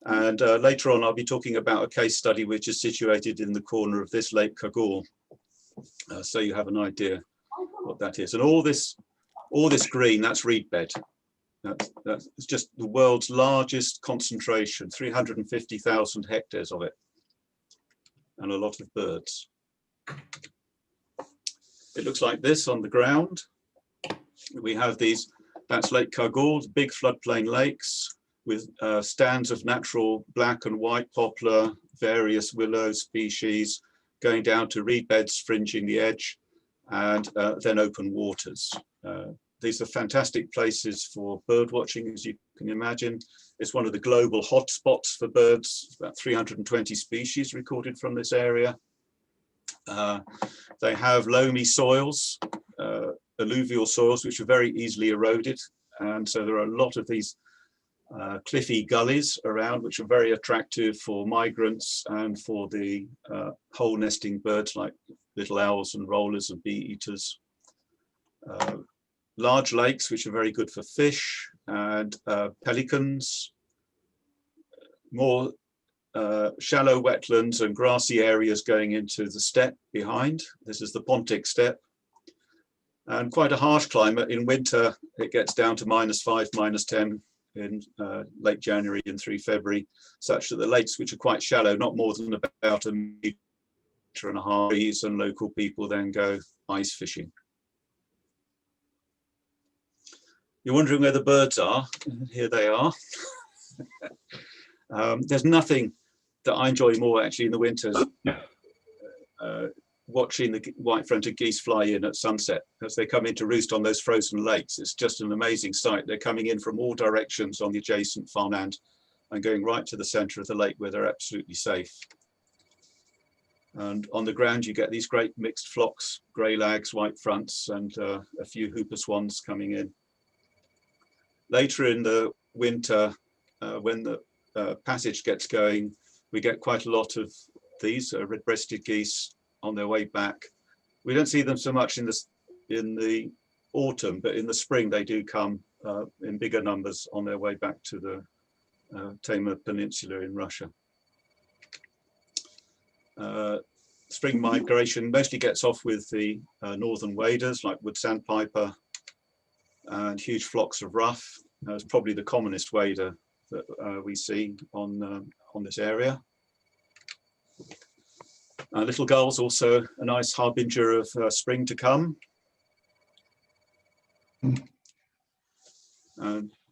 And later on, I'll be talking about a case study which is situated in the corner of this Lake Kargul. So you have an idea what that is. And all this green, that's reed bed. That's just the world's largest concentration, 350,000 hectares of it, and a lot of birds. It looks like this on the ground. We have these, that's Lake Kargul, big floodplain lakes with stands of natural black and white poplar, various willow species, going down to reed beds fringing the edge, and then open waters. these are fantastic places for bird watching, as you can imagine. It's one of the global hotspots for birds, about 320 species recorded from this area. They have loamy soils, alluvial soils, which are very easily eroded. And so there are a lot of these cliffy gullies around, which are very attractive for migrants and for the hole nesting birds like little owls and rollers and bee eaters. Large lakes, which are very good for fish and pelicans. More shallow wetlands and grassy areas going into the steppe behind. This is the Pontic steppe. And quite a harsh climate. In winter, it gets down to -5, -10 in late January and through February, such that the lakes, which are quite shallow, not more than about 1.5 meters, and local people then go ice fishing. You're wondering where the birds are. Here they are. There's nothing that I enjoy more actually in the winters, watching the white-fronted geese fly in at sunset as they come in to roost on those frozen lakes. It's just an amazing sight. They're coming in from all directions on the adjacent farmland and going right to the center of the lake where they're absolutely safe. And on the ground, you get these great mixed flocks, grey lags, white fronts, and a few hooper swans coming in. Later in the winter, when the passage gets going, we get quite a lot of these red-breasted geese on their way back. We don't see them so much in the autumn, but in the spring they do come in bigger numbers on their way back to the Taymyr Peninsula in Russia. Spring migration mostly gets off with the northern waders like wood sandpiper and huge flocks of ruff. It's probably the commonest wader that we see on this area. Little gulls, also a nice harbinger of spring to come.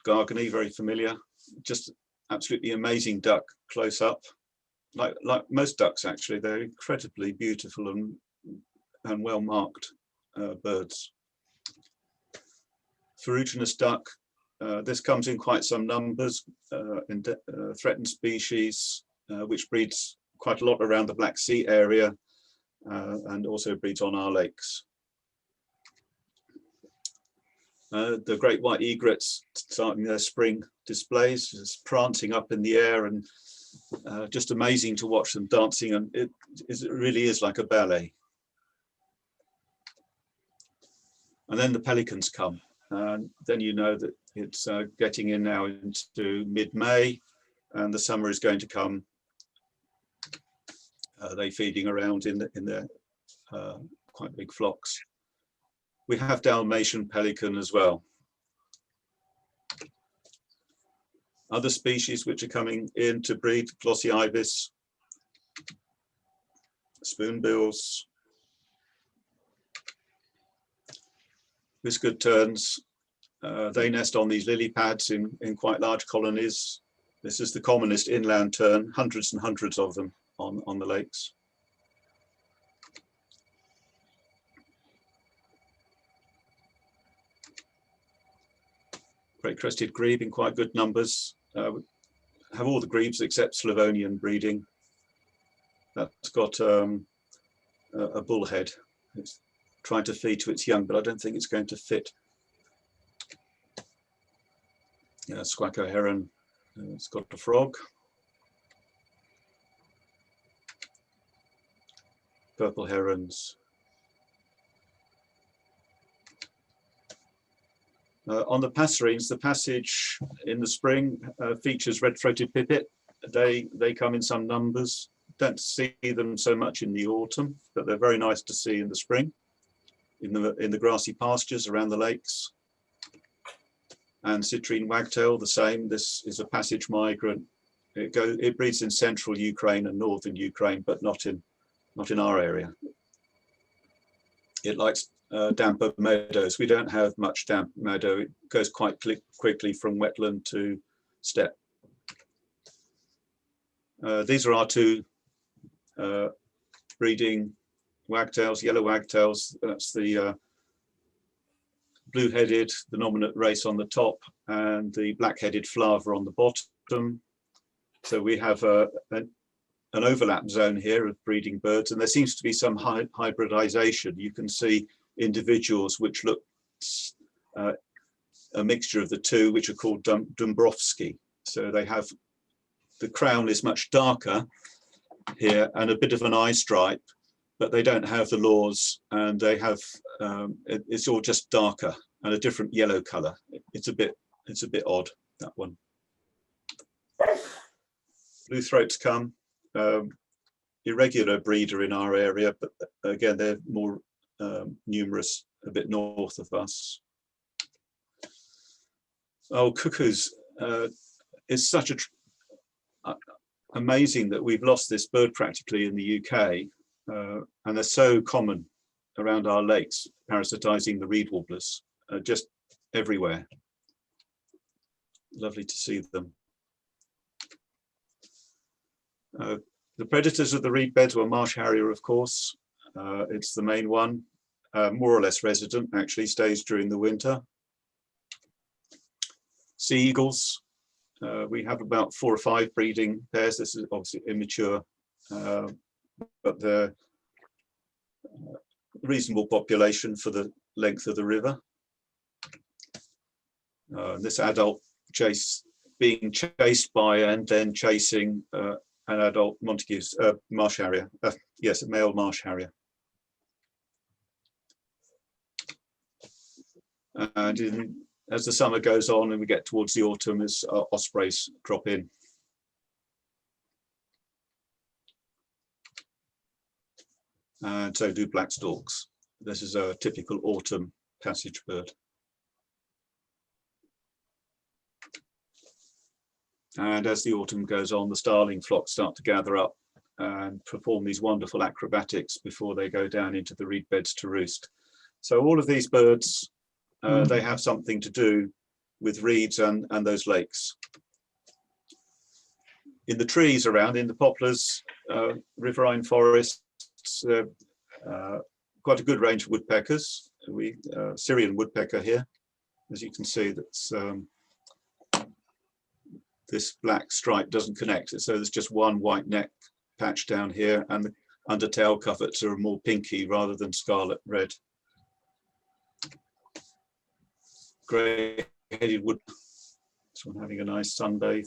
Gargany, very familiar. Just absolutely amazing duck close up. Like most ducks, actually, they're incredibly beautiful and well marked birds. Ferruginous duck. This comes in quite some numbers in threatened species, which breeds quite a lot around the Black Sea area and also breeds on our lakes. The great white egrets starting their spring displays, just prancing up in the air, and just amazing to watch them dancing, and it really is like a ballet. And then the pelicans come, and then you know that it's getting in now into mid-May, and the summer is going to come. They feeding around in their quite big flocks. We have Dalmatian pelican as well. Other species which are coming in to breed: glossy ibis, spoonbills, whiskered terns. They nest on these lily pads in quite large colonies. This is the commonest inland tern, hundreds and hundreds of them on the lakes. Great crested grebe in quite good numbers. Have all the grebes except Slavonian breeding. That's got a bullhead. It's trying to feed to its young, but I don't think it's going to fit. Yeah, Squacco heron. It's got a frog. Purple herons. On the passerines, the passage in the spring features red-throated pipit. They come in some numbers. Don't see them so much in the autumn, but they're very nice to see in the spring, in the grassy pastures around the lakes. And citrine wagtail, the same. This is a passage migrant. It breeds in central Ukraine and northern Ukraine, but not in our area. It likes damper meadows. We don't have much damp meadow. It goes quite quickly from wetland to steppe. These are our two breeding wagtails, yellow wagtails. That's the blue-headed, the nominate race on the top, and the black-headed flaver on the bottom. So we have an overlap zone here of breeding birds, and there seems to be some hybridization. You can see individuals which look a mixture of the two, which are called Dombrowski. So they have, the crown is much darker here and a bit of an eye stripe, but they don't have the laws, and they have, it's all just darker and a different yellow color. It's a bit odd, that one. Blue throats come, irregular breeder in our area, but again, they're more numerous a bit north of us. Oh, cuckoos. It's such amazing that we've lost this bird practically in the UK, and they're so common around our lakes, parasitizing the reed warblers, just everywhere. Lovely to see them. The predators of the reed beds were marsh harrier, of course. It's the main one, more or less resident, actually stays during the winter. Sea eagles, we have about 4 or 5 breeding pairs. This is obviously immature, but they're a reasonable population for the length of the river. This adult being chased by and then chasing an adult Montague's marsh harrier. Yes, a male marsh harrier. And as the summer goes on and we get towards the autumn, as ospreys drop in. And so do black storks. This is a typical autumn passage bird. And as the autumn goes on, the starling flocks start to gather up and perform these wonderful acrobatics before they go down into the reed beds to roost. So all of these birds, they have something to do with reeds and those lakes. In the trees around, in the poplars, riverine forests, quite a good range of woodpeckers. Syrian woodpecker here, as you can see, that's this black stripe doesn't connect, so there's just one white neck patch down here, and the undertail coverts are more pinky rather than scarlet red. Grey-headed wood, this one having a nice sunbathe.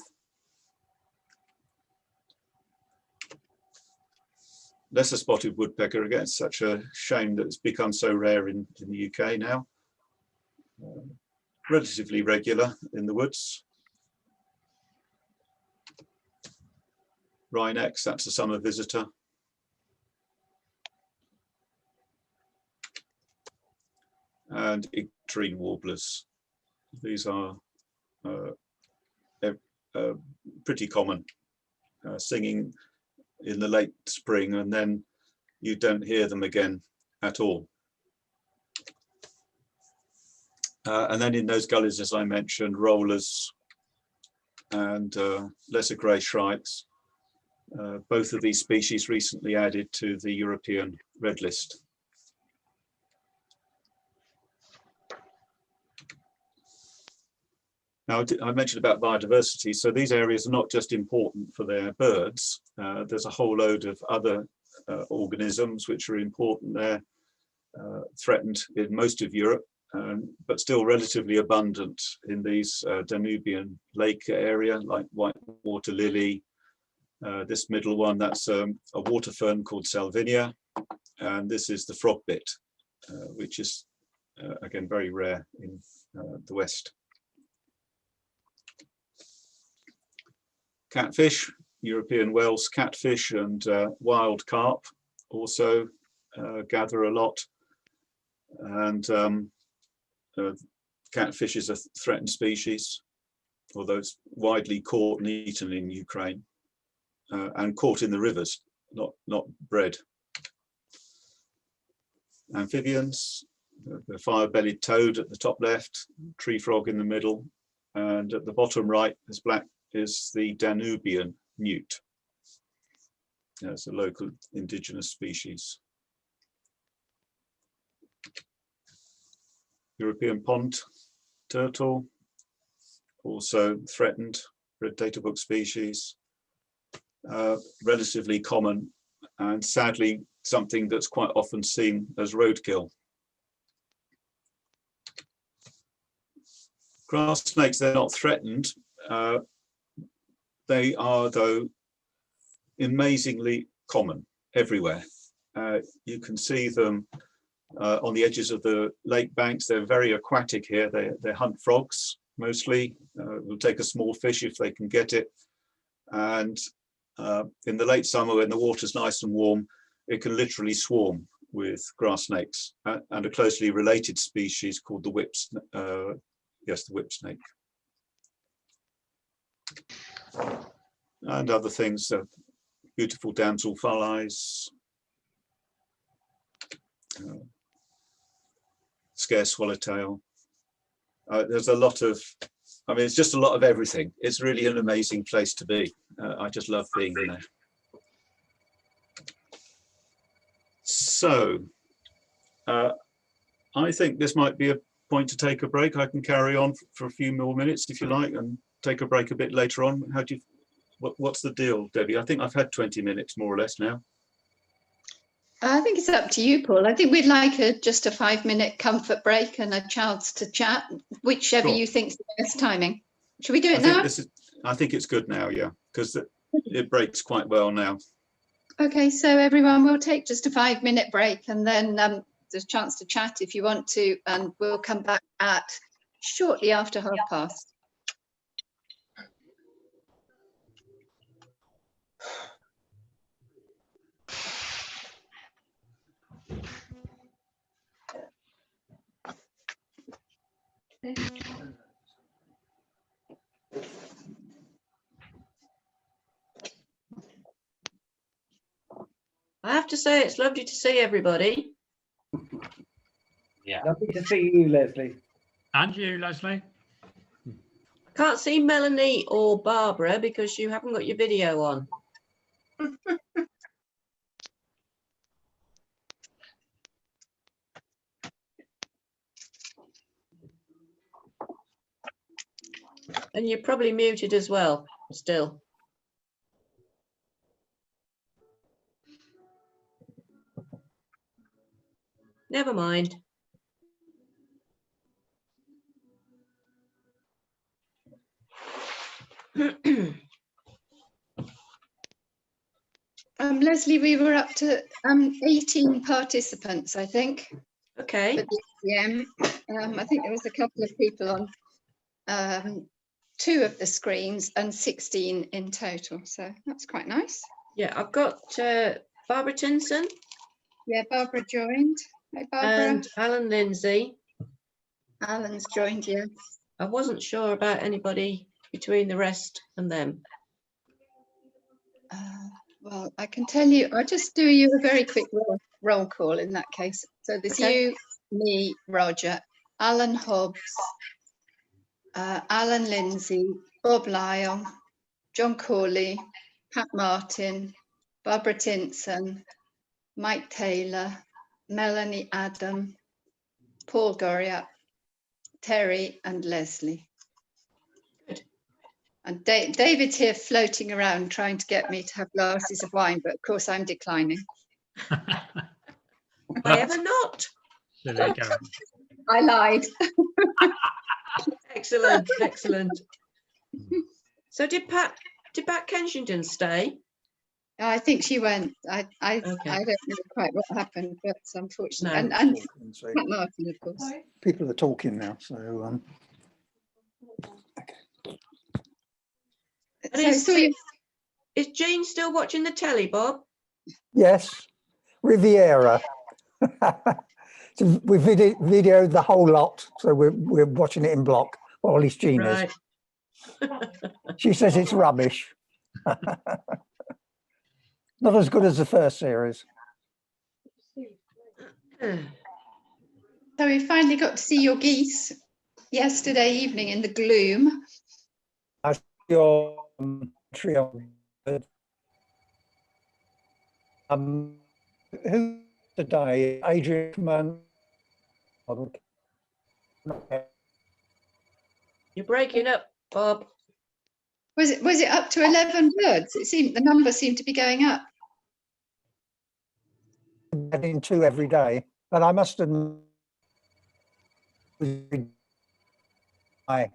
Lesser spotted woodpecker, again, it's such a shame that it's become so rare in the UK now. Relatively regular in the woods. Wrynex, that's a summer visitor. And icterine warblers. These are pretty common, singing in the late spring, and then you don't hear them again at all. And then in those gullies, as I mentioned, rollers and lesser grey shrikes. Both of these species recently added to the European Red List. Now, I mentioned about biodiversity, so these areas are not just important for their birds. There's a whole load of other organisms which are important there, threatened in most of Europe, but still relatively abundant in these Danubian lake area, like whitewater lily. This middle one, that's a water fern called Salvinia, and this is the frogbit, which is again very rare in the West. Catfish, European Wels catfish, and wild carp also gather a lot. And catfish is a threatened species, although it's widely caught and eaten in Ukraine, and caught in the rivers, not bred. Amphibians, the fire-bellied toad at the top left, tree frog in the middle, and at the bottom right is black is the Danubian newt. It's a local indigenous species. European pond turtle, also threatened red data book species, relatively common, and sadly something that's quite often seen as roadkill. Grass snakes, they're not threatened. They are, though, amazingly common everywhere. You can see them on the edges of the lake banks. They're very aquatic here. They hunt frogs mostly. Will take a small fish if they can get it. And in the late summer, when the water's nice and warm, it can literally swarm with grass snakes and a closely related species called the whip snake. And other things, beautiful damsel flies, scarce swallowtail. There's a lot of, I mean, it's just a lot of everything. It's really an amazing place to be. I just love being in there. So, I think this might be a point to take a break. I can carry on for a few more minutes if you like, and take a break a bit later on. How do you, what's the deal, Debbie? I think I've had 20 minutes more or less now. I think it's up to you, Paul. I think we'd like just a 5-minute comfort break and a chance to chat, whichever you think is the best timing. Should we do it now? I think it's good now, yeah, because it breaks quite well now. Okay, so everyone, we'll take just a 5-minute break, and then there's a chance to chat if you want to, and we'll come back at shortly after past:30. I have to say, it's lovely to see everybody. Yeah. Lovely to see you, Leslie. And you, Leslie. I can't see Melanie or Barbara because you haven't got your video on. And you're probably muted as well, still. Never mind. Leslie, we were up to 18 participants, I think. Okay. For the AGM. I think there was a couple of people on 2 of the screens and 16 in total, so that's quite nice. Yeah, I've got Barbara Tinson. Yeah, Barbara joined. Hi, Barbara. And Alan Lindsay. Alan's joined, yes. I wasn't sure about anybody between the rest and them. Well, I can tell you, I'll just do you a very quick roll call in that case. So there's you, me, Roger, Alan Hobbs, Alan Lindsay, Bob Lyle, John Corley, Pat Martin, Barbara Tinson, Mike Taylor, Melanie Adam, Paul Goriup, Terry and Leslie. Good. And David's here floating around trying to get me to have glasses of wine, but of course I'm declining. I ever not. So there you go. I lied. Excellent, excellent. So did Pat Kensington stay? I think she went. I don't know quite what happened, but unfortunately, No. and Pat Martin, of course. People are talking now, so And So is Jean still watching the telly, Bob? yes, Riviera. So we videoed the whole lot, so we're watching it in block. Well, at least Jean is. Right. She says it's rubbish. Not as good as the first series. So we finally got to see your geese yesterday evening in the gloom. I saw your tree on who today? Adrian Command. You're breaking up, Bob. Was it up to 11 birds? It seemed the number seemed to be going up. Getting 2 every day, but I must admit, in my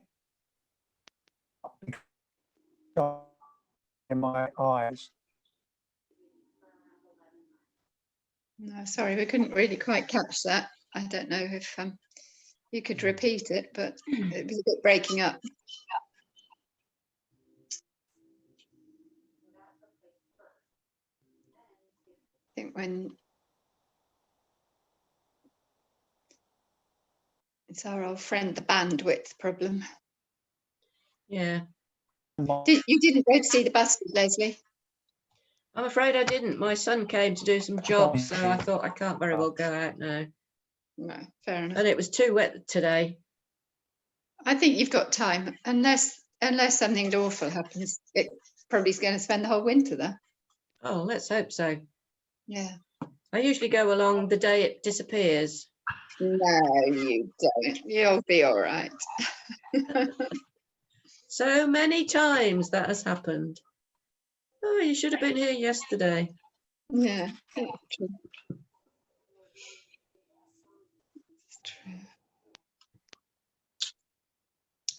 eyes. No, sorry, we couldn't really quite catch that. I don't know if you could repeat it, but it was a bit breaking up. I think when it's our old friend, the bandwidth problem. Yeah. You didn't go to see the bustard, Leslie? I'm afraid I didn't. My son came to do some jobs, so I thought I can't very well go out now. No, fair enough. And it was too wet today. I think you've got time, unless something awful happens. It probably is going to spend the whole winter there. Oh, let's hope so. Yeah. I usually go along the day it disappears. No, you don't. You'll be all right. So many times that has happened. Oh, you should have been here yesterday. Yeah. True. True.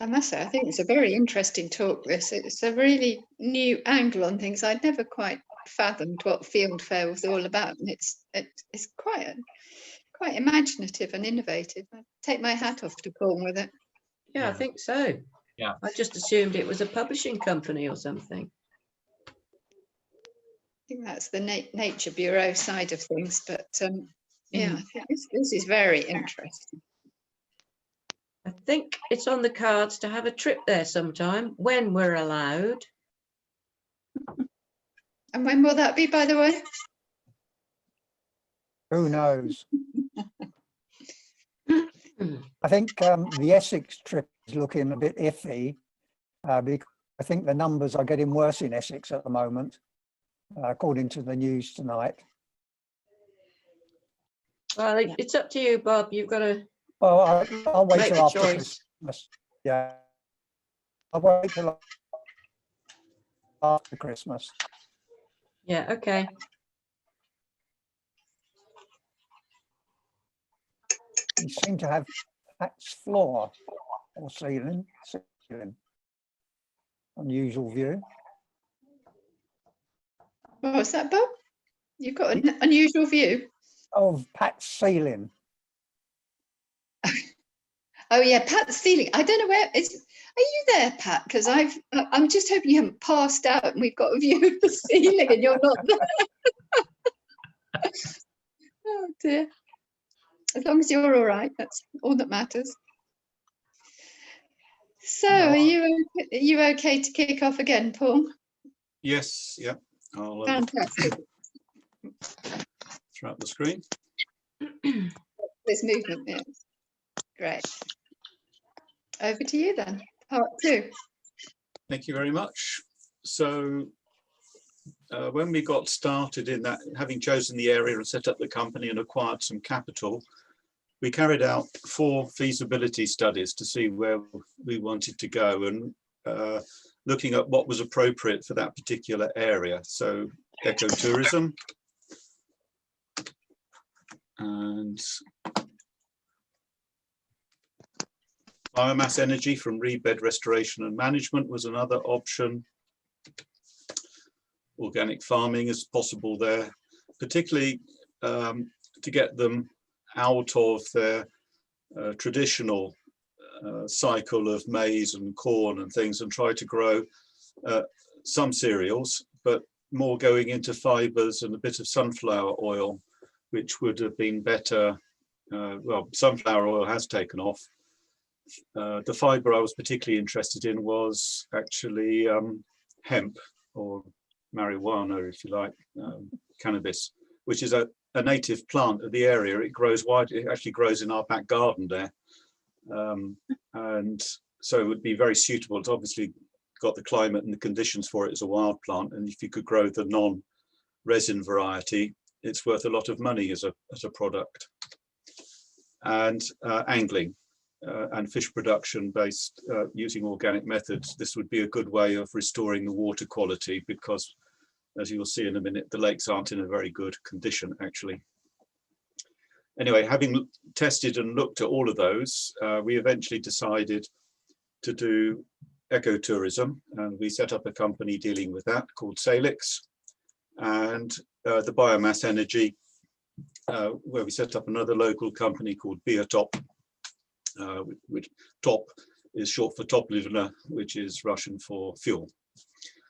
I must say, I think it's a very interesting talk, this. It's a really new angle on things. I'd never quite fathomed what field fair was all about, and it's quite imaginative and innovative. I take my hat off to Paul with it. Yeah, I think so. Yeah. I just assumed it was a publishing company or something. I think that's the Nature Bureau side of things, but yeah, I think this is very interesting. I think it's on the cards to have a trip there sometime when we're allowed. And when will that be, by the way? Who knows? I think the Essex trip is looking a bit iffy because I think the numbers are getting worse in Essex at the moment, according to the news tonight. Well, it's up to you, Bob. You've got to. Well, I'll wait make till the after choice. Christmas. Yeah, I'll wait till after Christmas. Yeah, okay. You seem to have Pat's floor or ceiling. Unusual view. What was that, Bob? You've got an unusual view of Pat's ceiling. Oh yeah, Pat's ceiling. I don't know where is. Are you there, Pat? Because I'm just hoping you haven't passed out and we've got a view of the ceiling and you're not there. Oh dear. As long as you're all right, that's all that matters. So, are you okay to kick off again, Paul? Yes, yeah. I'll Fantastic. throw up the screen. This movement, yes. Great. Over to you then, part 2. Thank you very much. So when we got started in that, having chosen the area and set up the company and acquired some capital, we carried out 4 feasibility studies to see where we wanted to go and looking at what was appropriate for that particular area. So ecotourism and biomass energy from reed bed restoration and management was another option. Organic farming is possible there, particularly to get them out of their traditional cycle of maize and corn and things and try to grow some cereals, but more going into fibers and a bit of sunflower oil, which would have been better. Well, sunflower oil has taken off. The fiber I was particularly interested in was actually hemp or marijuana, if you like, cannabis, which is a native plant of the area. It grows wide, it actually grows in our back garden there. And so it would be very suitable. It's obviously got the climate and the conditions for it as a wild plant. And if you could grow the non-resin variety, it's worth a lot of money as a product. And angling. and fish production based using organic methods, this would be a good way of restoring the water quality, because as you'll see in a minute, the lakes aren't in a very good condition actually. Anyway, having tested and looked at all of those, we eventually decided to do ecotourism, and we set up a company dealing with that called Salix, and the biomass energy, where we set up another local company called Biotop, which top is short for toplivna, which is Russian for fuel.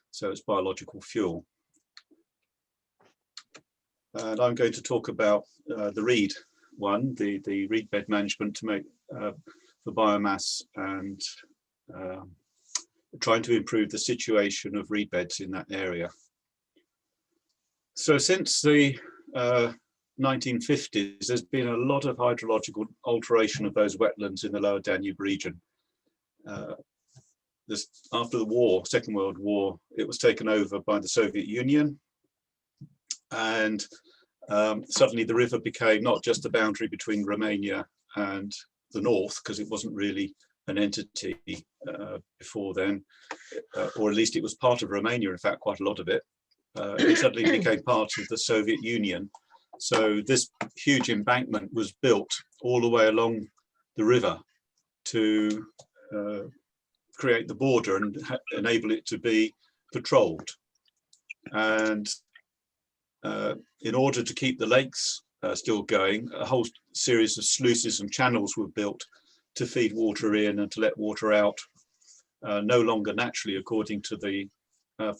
So it's biological fuel. And I'm going to talk about the reed one, the reed bed management to make for biomass and trying to improve the situation of reed beds in that area. So since the 1950s, there's been a lot of hydrological alteration of those wetlands in the lower Danube region. After the war, Second World War, it was taken over by the Soviet Union, and suddenly the river became not just the boundary between Romania and the north, because it wasn't really an entity before then, or at least it was part of Romania, in fact, quite a lot of it. It suddenly became part of the Soviet Union. So this huge embankment was built all the way along the river to create the border and enable it to be patrolled. And in order to keep the lakes still going, a whole series of sluices and channels were built to feed water in and to let water out, no longer naturally according to the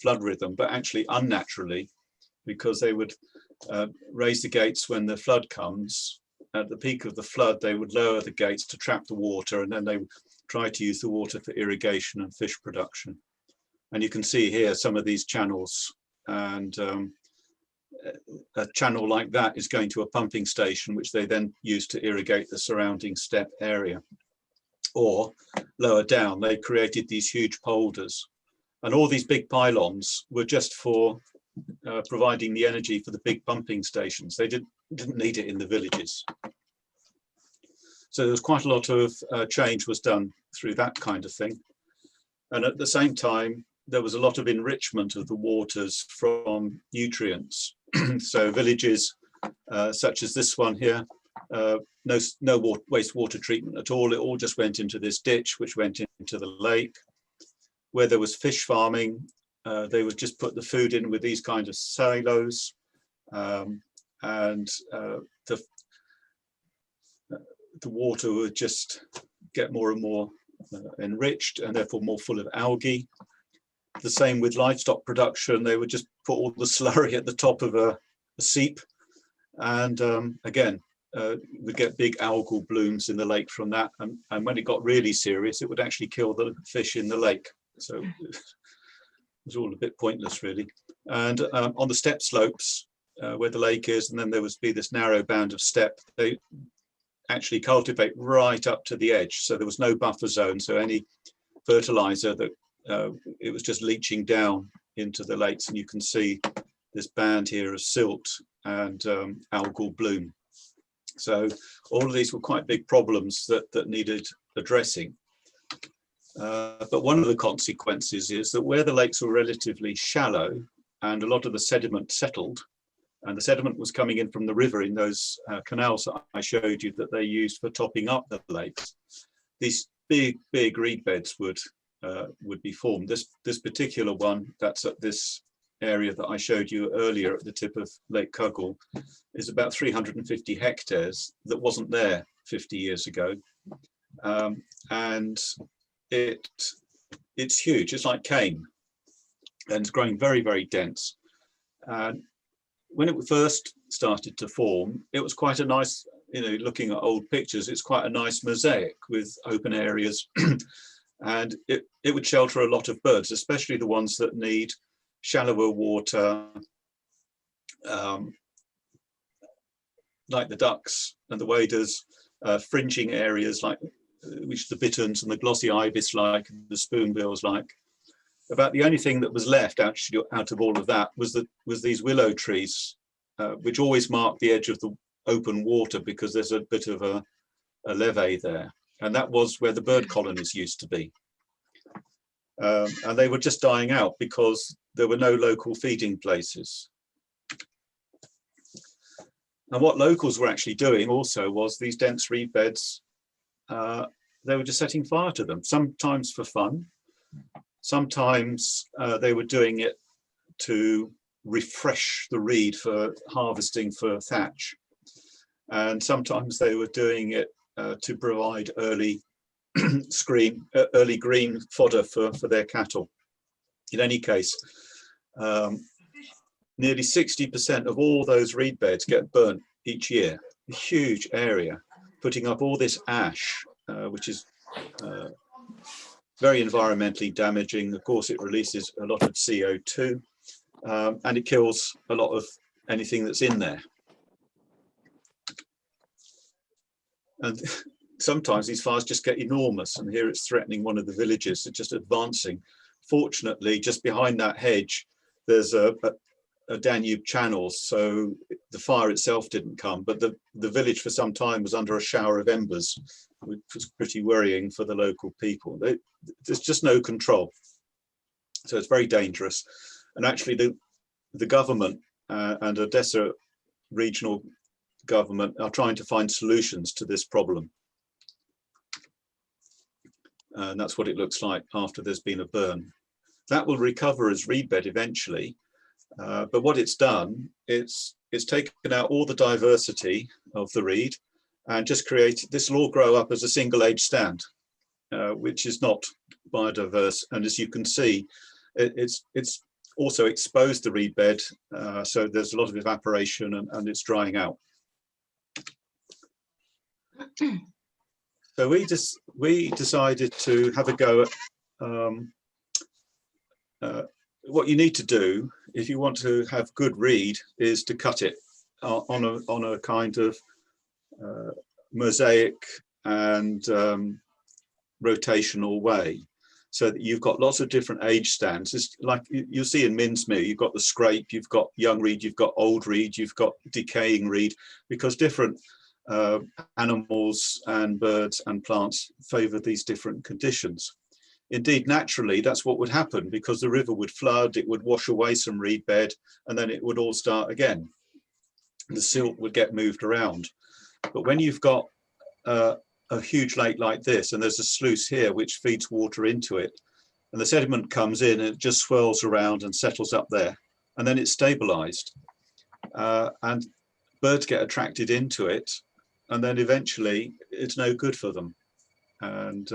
flood rhythm, but actually unnaturally, because they would raise the gates when the flood comes. At the peak of the flood, they would lower the gates to trap the water, and then they would try to use the water for irrigation and fish production. And you can see here some of these channels, and a channel like that is going to a pumping station, which they then use to irrigate the surrounding steppe area. Or lower down, they created these huge polders. And all these big pylons were just for providing the energy for the big pumping stations. They didn't need it in the villages. So there was quite a lot of change was done through that kind of thing. And at the same time, there was a lot of enrichment of the waters from nutrients. So villages such as this one here, no wastewater treatment at all. It all just went into this ditch, which went into the lake. Where there was fish farming, they would just put the food in with these kinds of silos, and the water would just get more and more enriched, and therefore more full of algae. The same with livestock production. They would just put all the slurry at the top of a seep, and again, we'd get big algal blooms in the lake from that. And when it got really serious, it would actually kill the fish in the lake. So it was all a bit pointless, really. And on the steppe slopes, where the lake is, and then there would be this narrow band of steppe, they actually cultivate right up to the edge. So there was no buffer zone. So any fertilizer that it was just leaching down into the lakes, and you can see this band here of silt and algal bloom. So all of these were quite big problems that needed addressing. But one of the consequences is that where the lakes were relatively shallow and a lot of the sediment settled, and the sediment was coming in from the river in those canals that I showed you that they used for topping up the lakes, these big reed beds would be formed. This particular one, that's at this area that I showed you earlier at the tip of Lake Kugel, is about 350 hectares that wasn't there 50 years ago. And it's huge. It's like cane, and it's growing very, very dense. And when it first started to form, it was quite a nice, looking at old pictures, it's quite a nice mosaic with open areas. And it would shelter a lot of birds, especially the ones that need shallower water, like the ducks and the waders, fringing areas like which the bitterns and the glossy ibis like, and the spoonbills like. About the only thing that was left actually out of all of that was these willow trees, which always mark the edge of the open water because there's a bit of a levee there. and that was where the bird colonies used to be. And they were just dying out because there were no local feeding places. And what locals were actually doing also was these dense reed beds, they were just setting fire to them, sometimes for fun. Sometimes they were doing it to refresh the reed for harvesting for thatch. And sometimes they were doing it to provide early green fodder for their cattle. In any case, nearly 60% of all those reed beds get burnt each year, a huge area, putting up all this ash, which is very environmentally damaging. Of course, it releases a lot of CO2, and it kills a lot of anything that's in there. And sometimes these fires just get enormous, and here it's threatening one of the villages. It's just advancing. Fortunately, just behind that hedge, there's a Danube channel, so the fire itself didn't come, but the village for some time was under a shower of embers, which was pretty worrying for the local people. There's just no control, so it's very dangerous. And actually the government and Odessa regional government are trying to find solutions to this problem. And that's what it looks like after there's been a burn. That will recover as reed bed eventually. But what it's done, it's taken out all the diversity of the reed and just created, this will all grow up as a single age stand, which is not biodiverse. And as you can see, it's also exposed the reed bed, so there's a lot of evaporation and it's drying out. So we decided to have a go at what you need to do if you want to have good reed is to cut it on a kind of mosaic and rotational way, so that you've got lots of different age stands. It's like you'll see in Minsmere, you've got the scrape, you've got young reed, you've got old reed, you've got decaying reed, because different animals and birds and plants favor these different conditions. Indeed, naturally, that's what would happen, because the river would flood, it would wash away some reed bed, and then it would all start again. The silt would get moved around. But when you've got a huge lake like this, and there's a sluice here which feeds water into it, and the sediment comes in and it just swirls around and settles up there, and then it's stabilized. And birds get attracted into it, and then eventually it's no good for them. And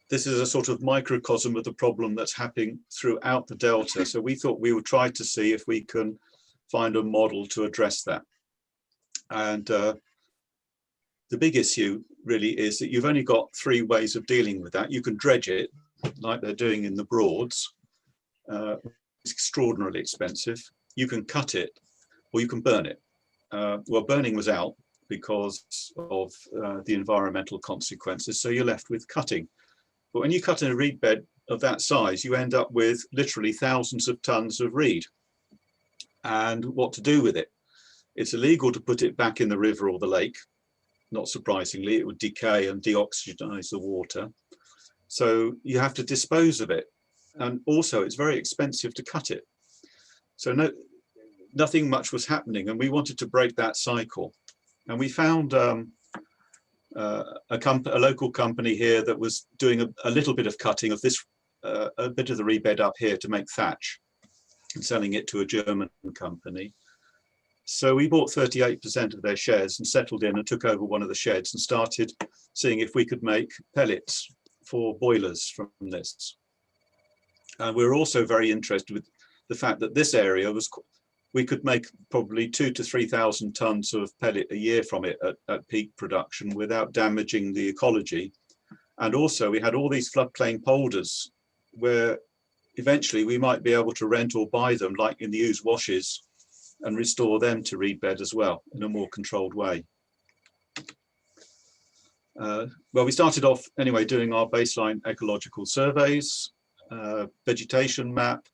this is a sort of microcosm of the problem that's happening throughout the Delta. So we thought we would try to see if we can find a model to address that. And the big issue really is that you've only got 3 ways of dealing with that. You can dredge it, like they're doing in the Broads. It's extraordinarily expensive. You can cut it, or you can burn it. Well, burning was out because of the environmental consequences, so you're left with cutting. But when you cut in a reed bed of that size, you end up with literally thousands of tons of reed. And what to do with it? It's illegal to put it back in the river or the lake. Not surprisingly, it would decay and deoxygenise the water. So you have to dispose of it. And also it's very expensive to cut it. So nothing much was happening, and we wanted to break that cycle. And we found a local company here that was doing a little bit of cutting of this, a bit of the reed bed up here to make thatch, and selling it to a German company. So we bought 38% of their shares and settled in and took over one of the sheds and started seeing if we could make pellets for boilers from this. And we were also very interested with the fact that this area was, we could make probably 2,000 to 3,000 tons of pellet a year from it at peak production without damaging the ecology. And also we had all these floodplain polders where eventually we might be able to rent or buy them, like in the Ouse washes, and restore them to reed bed as well in a more controlled way. Well, we started off anyway doing our baseline ecological surveys, vegetation map,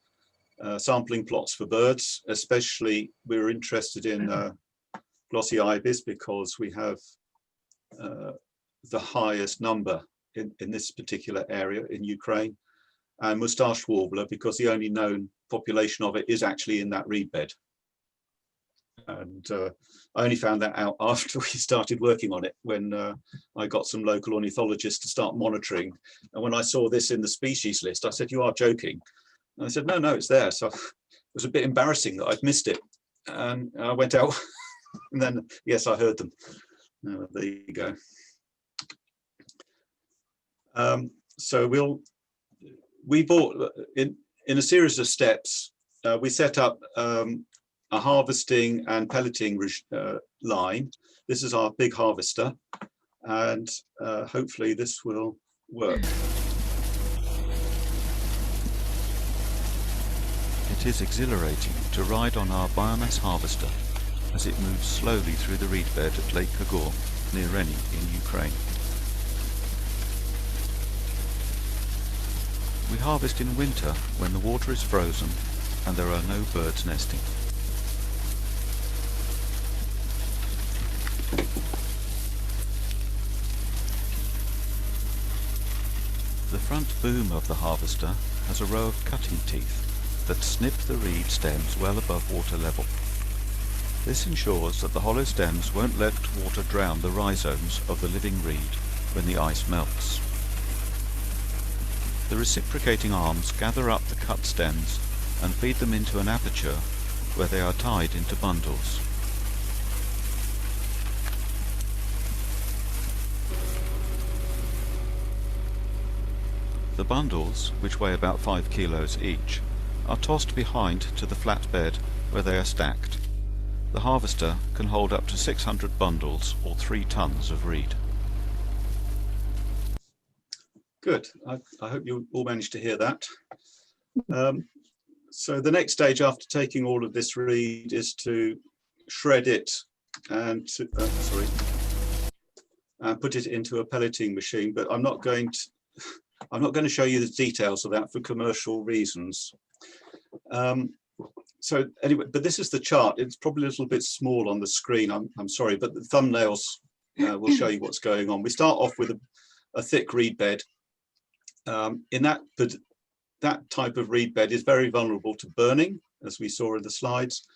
sampling plots for birds. Especially we were interested in glossy ibis because we have the highest number in this particular area in Ukraine, and mustached warbler because the only known population of it is actually in that reed bed. And I only found that out after we started working on it, when I got some local ornithologists to start monitoring. And when I saw this in the species list, I said, "You are joking." And I said, no, it's there. So it was a bit embarrassing that I'd missed it. And I went out and then, yes, I heard them. There you go. So we bought in a series of steps, we set up a harvesting and pelleting line. This is our big harvester, and hopefully this will work. It is exhilarating to ride on our biomass harvester as it moves slowly through the reed bed at Lake Kagor near Reni in Ukraine. We harvest in winter when the water is frozen and there are no birds nesting. The front boom of the harvester has a row of cutting teeth that snip the reed stems well above water level. This ensures that the hollow stems won't let water drown the rhizomes of the living reed when the ice melts. The reciprocating arms gather up the cut stems and feed them into an aperture where they are tied into bundles. The bundles, which weigh about 5 kilos each, are tossed behind to the flat bed where they are stacked. The harvester can hold up to 600 bundles or 3 tons of reed. Good. I hope you all managed to hear that. So the next stage after taking all of this reed is to shred it and put it into a pelleting machine. But I'm not going to show you the details of that for commercial reasons. So anyway, but this is the chart. It's probably a little bit small on the screen. I'm sorry, but the thumbnails will show you what's going on. We start off with a thick reed bed. In that type of reed bed is very vulnerable to burning, as we saw in the slides,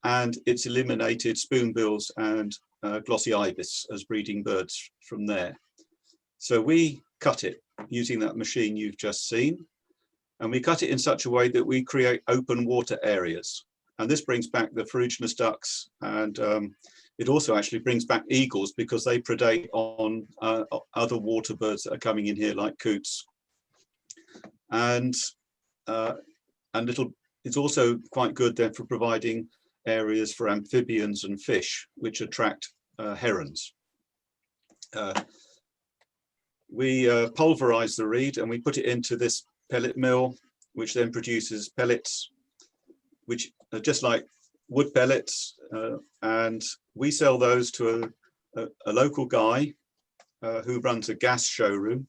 and it's eliminated spoonbills and glossy ibis as breeding birds from there. So we cut it using that machine you've just seen, and we cut it in such a way that we create open water areas. And this brings back the ferruginous ducks, and it also actually brings back eagles because they predate on other water birds that are coming in here, like coots. And it's also quite good then for providing areas for amphibians and fish, which attract herons. We pulverize the reed and we put it into this pellet mill, which then produces pellets, which are just like wood pellets. And we sell those to a local guy who runs a gas showroom.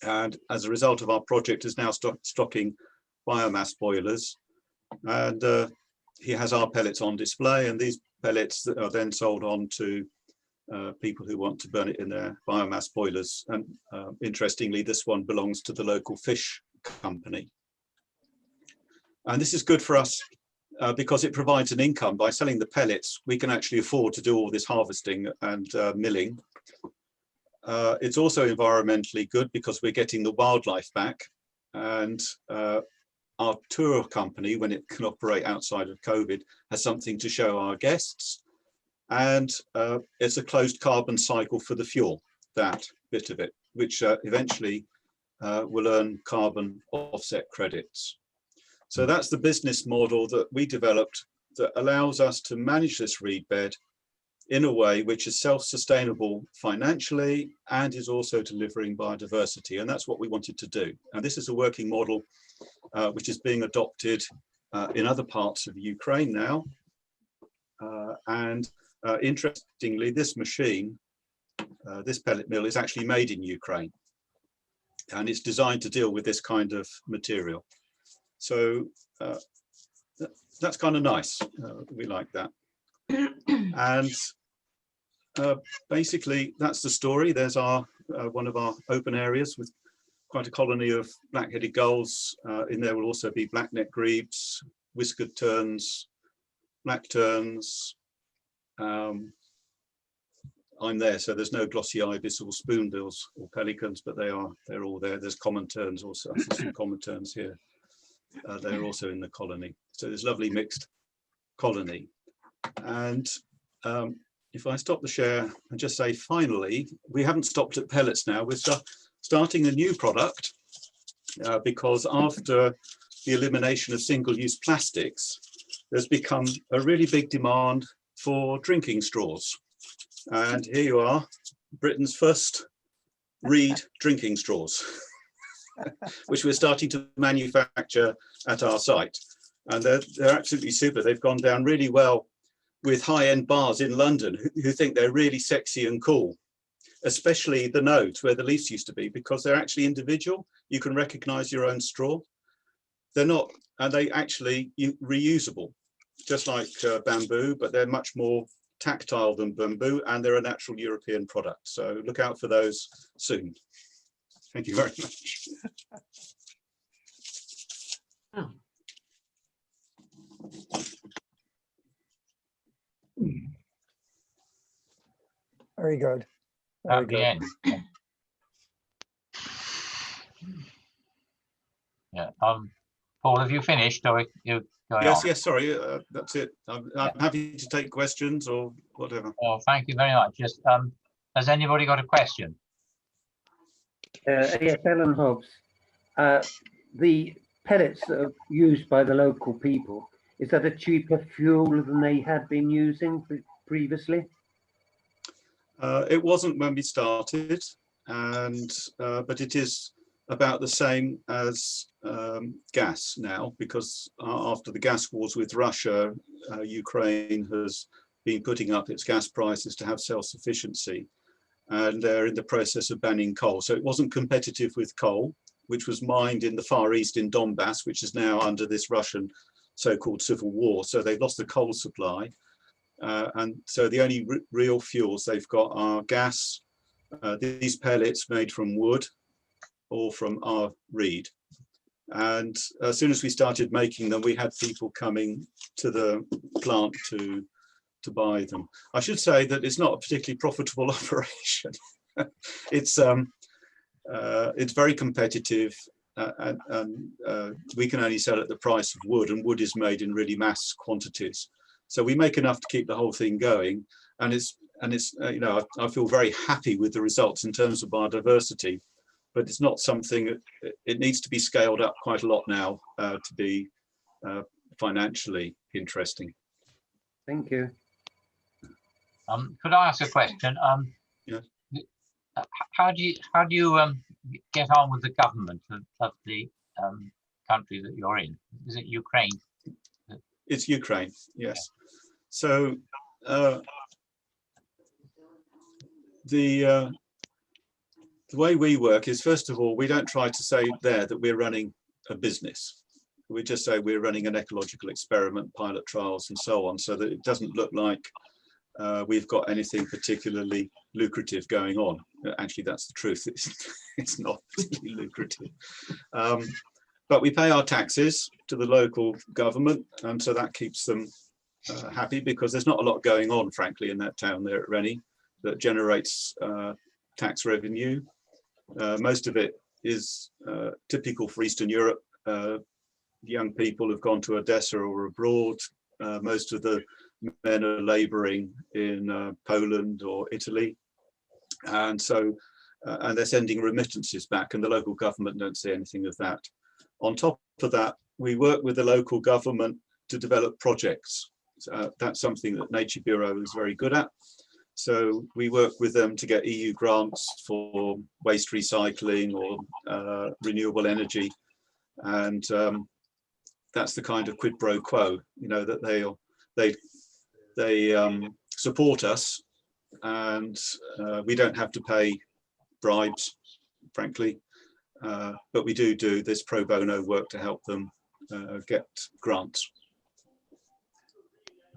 And as a result of our project is now stocking biomass boilers. And he has our pellets on display, and these pellets are then sold on to people who want to burn it in their biomass boilers. And interestingly, this one belongs to the local fish company. And this is good for us because it provides an income. By selling the pellets, we can actually afford to do all this harvesting and milling. It's also environmentally good because we're getting the wildlife back, and our tour company, when it can operate outside of COVID, has something to show our guests. And it's a closed carbon cycle for the fuel, that bit of it, which eventually will earn carbon offset credits. So that's the business model that we developed that allows us to manage this reed bed in a way which is self-sustainable financially and is also delivering biodiversity. And that's what we wanted to do. And this is a working model which is being adopted in other parts of Ukraine now. Interestingly, this machine, this pellet mill, is actually made in Ukraine. And it's designed to deal with this kind of material. So that's kind of nice. We like that. And basically, that's the story. There's our one of our open areas with quite a colony of black-headed gulls. In there will also be black-necked grebes, whiskered terns, black terns. I'm there, so there's no glossy ibis or spoonbills or pelicans, but they're all there. There's common terns also. I see some common terns here. They're also in the colony. So there's lovely mixed colony. And if I stop the share and just say, finally, we haven't stopped at pellets now. We're starting a new product because after the elimination of single-use plastics, there's become a really big demand for drinking straws. And here you are, Britain's first reed drinking straws, which we're starting to manufacture at our site. And they're absolutely super. They've gone down really well with high-end bars in London who think they're really sexy and cool, especially the nodes where the leaves used to be, because they're actually individual. You can recognize your own straw. They're not, and they actually reusable, just like bamboo, but they're much more tactile than bamboo, and they're a natural European product. So look out for those soon. Thank you very much. Oh. Very good. Very At the good. end. Yeah. Paul, have you finished, or you going Yes, on? yes, sorry, that's it. I'm happy to take questions or whatever. Well, thank you very much. Just has anybody got a question? Yes, Alan Hobbs. The pellets that are used by the local people, is that a cheaper fuel than they had been using previously? It wasn't when we started, and but it is about the same as gas now, because after the gas wars with Russia, Ukraine has been putting up its gas prices to have self-sufficiency, and they're in the process of banning coal. So it wasn't competitive with coal, which was mined in the Far East in Donbass, which is now under this Russian so-called civil war. So they've lost the coal supply. And so the only real fuels they've got are gas, these pellets made from wood or from our reed. And as soon as we started making them, we had people coming to the plant to buy them. I should say that it's not a particularly profitable operation. It's very competitive, and we can only sell at the price of wood, and wood is made in really mass quantities. So we make enough to keep the whole thing going, and it's you know, I feel very happy with the results in terms of biodiversity, but it's not something, it needs to be scaled up quite a lot now to be financially interesting. Thank you. Could I ask a question? Yeah. How do you get on with the government of the country that you're in? Is it Ukraine? It's Ukraine, yes. So the way we work is, first of all, we don't try to say there that we're running a business. We just say we're running an ecological experiment, pilot trials, and so on, so that it doesn't look like we've got anything particularly lucrative going on. Actually, that's the truth. It's not particularly lucrative. But we pay our taxes to the local government, and so that keeps them happy, because there's not a lot going on, frankly, in that town there at Rennie that generates tax revenue. Most of it is typical for Eastern Europe. Young people have gone to Odessa or abroad. Most of the men are labouring in Poland or Italy, and so and they're sending remittances back, and the local government don't see anything of that. On top of that, we work with the local government to develop projects. That's something that Nature Bureau is very good at. So we work with them to get EU grants for waste recycling or renewable energy, and that's the kind of quid pro quo, you know, that they support us, and we don't have to pay bribes, frankly, but we do this pro bono work to help them get grants.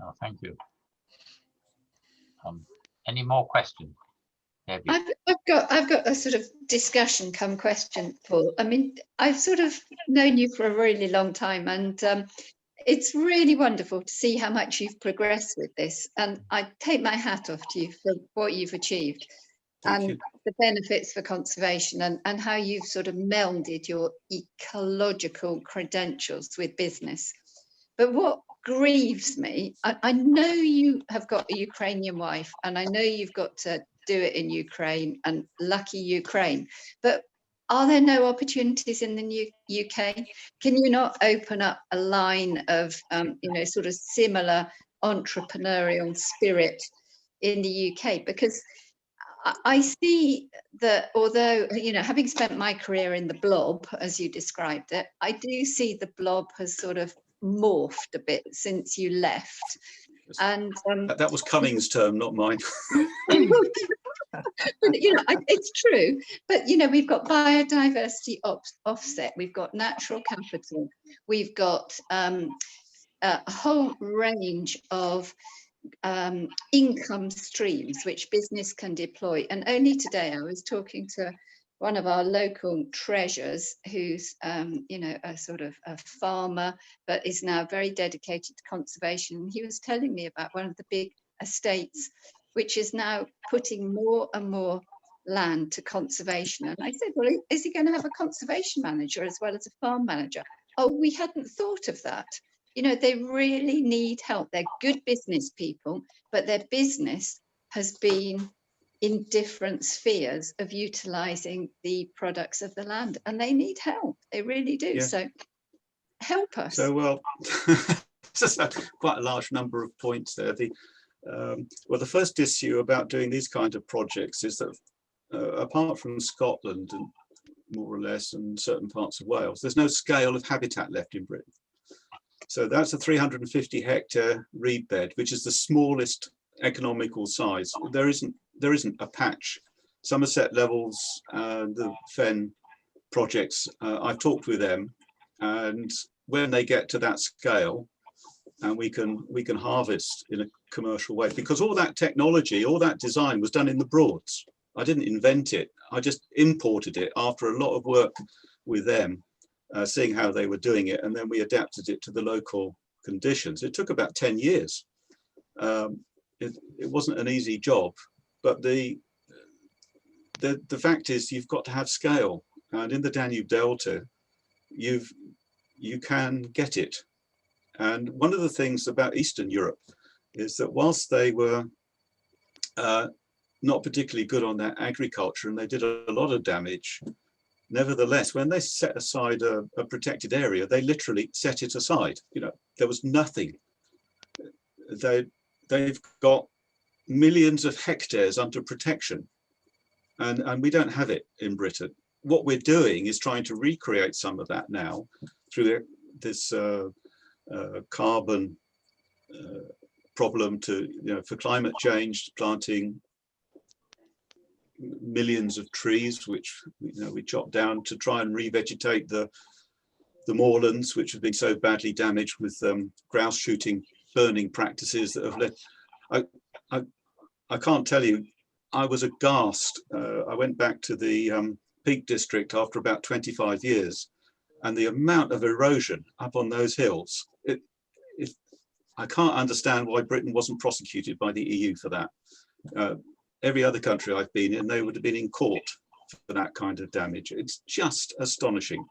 Oh, thank you. Any more questions? Debbie? I've got a sort of discussion come question, Paul. I mean, I've sort of known you for a really long time, and it's really wonderful to see how much you've progressed with this. And I take my hat off to you for what you've achieved and the benefits for conservation, and how you've sort of melded your ecological credentials with business. But what grieves me, I know you have got a Ukrainian wife, and I know you've got to do it in Ukraine, and lucky Ukraine, but are there no opportunities in the UK? Can you not open up a line of, sort of similar entrepreneurial spirit in the UK? Because I see that, although, having spent my career in the blob, as you described it, I do see the blob has sort of morphed a bit since you left. And that was Cummings' term, not mine. It's true, but we've got biodiversity offset, we've got natural capital, we've got a whole range of income streams which business can deploy. And only today I was talking to one of our local treasures who's a sort of a farmer, but is now very dedicated to conservation. He was telling me about one of the big estates which is now putting more and more land to conservation. And I said, well, is he going to have a conservation manager as well as a farm manager? Oh, we hadn't thought of that. They really need help. They're good business people, but their business has been in different spheres of utilizing the products of the land, and they need help. They really do. Yeah. So help us. So, well, quite a large number of points there. The first issue about doing these kind of projects is that apart from Scotland and more or less and certain parts of Wales, there's no scale of habitat left in Britain. So that's a 350 hectare reed bed, which is the smallest economical size. There isn't a patch. Somerset Levels, the Fen projects, I've talked with them, and when they get to that scale, and we can harvest in a commercial way, because all that technology, all that design was done in the Broads. I didn't invent it. I just imported it after a lot of work with them, seeing how they were doing it, and then we adapted it to the local conditions. It took about 10 years. It wasn't an easy job, but the fact is you've got to have scale, and in the Danube Delta, you can get it. And one of the things about Eastern Europe is that whilst they were not particularly good on their agriculture and they did a lot of damage, nevertheless, when they set aside a protected area, they literally set it aside. There was nothing. They've got millions of hectares under protection, and we don't have it in Britain. What we're doing is trying to recreate some of that now through this carbon problem for climate change, planting millions of trees, which we chop down to try and revegetate the moorlands, which have been so badly damaged with grouse shooting, burning practices that have led. I can't tell you, I was aghast. I went back to the Peak District after about 25 years, and the amount of erosion up on those hills, I can't understand why Britain wasn't prosecuted by the EU for that. Every other country I've been in, they would have been in court for that kind of damage. It's just astonishing.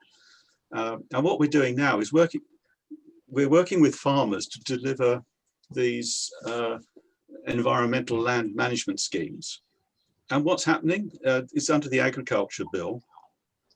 And what we're doing now is we're working with farmers to deliver these environmental land management schemes. And what's happening is under the Agriculture Bill,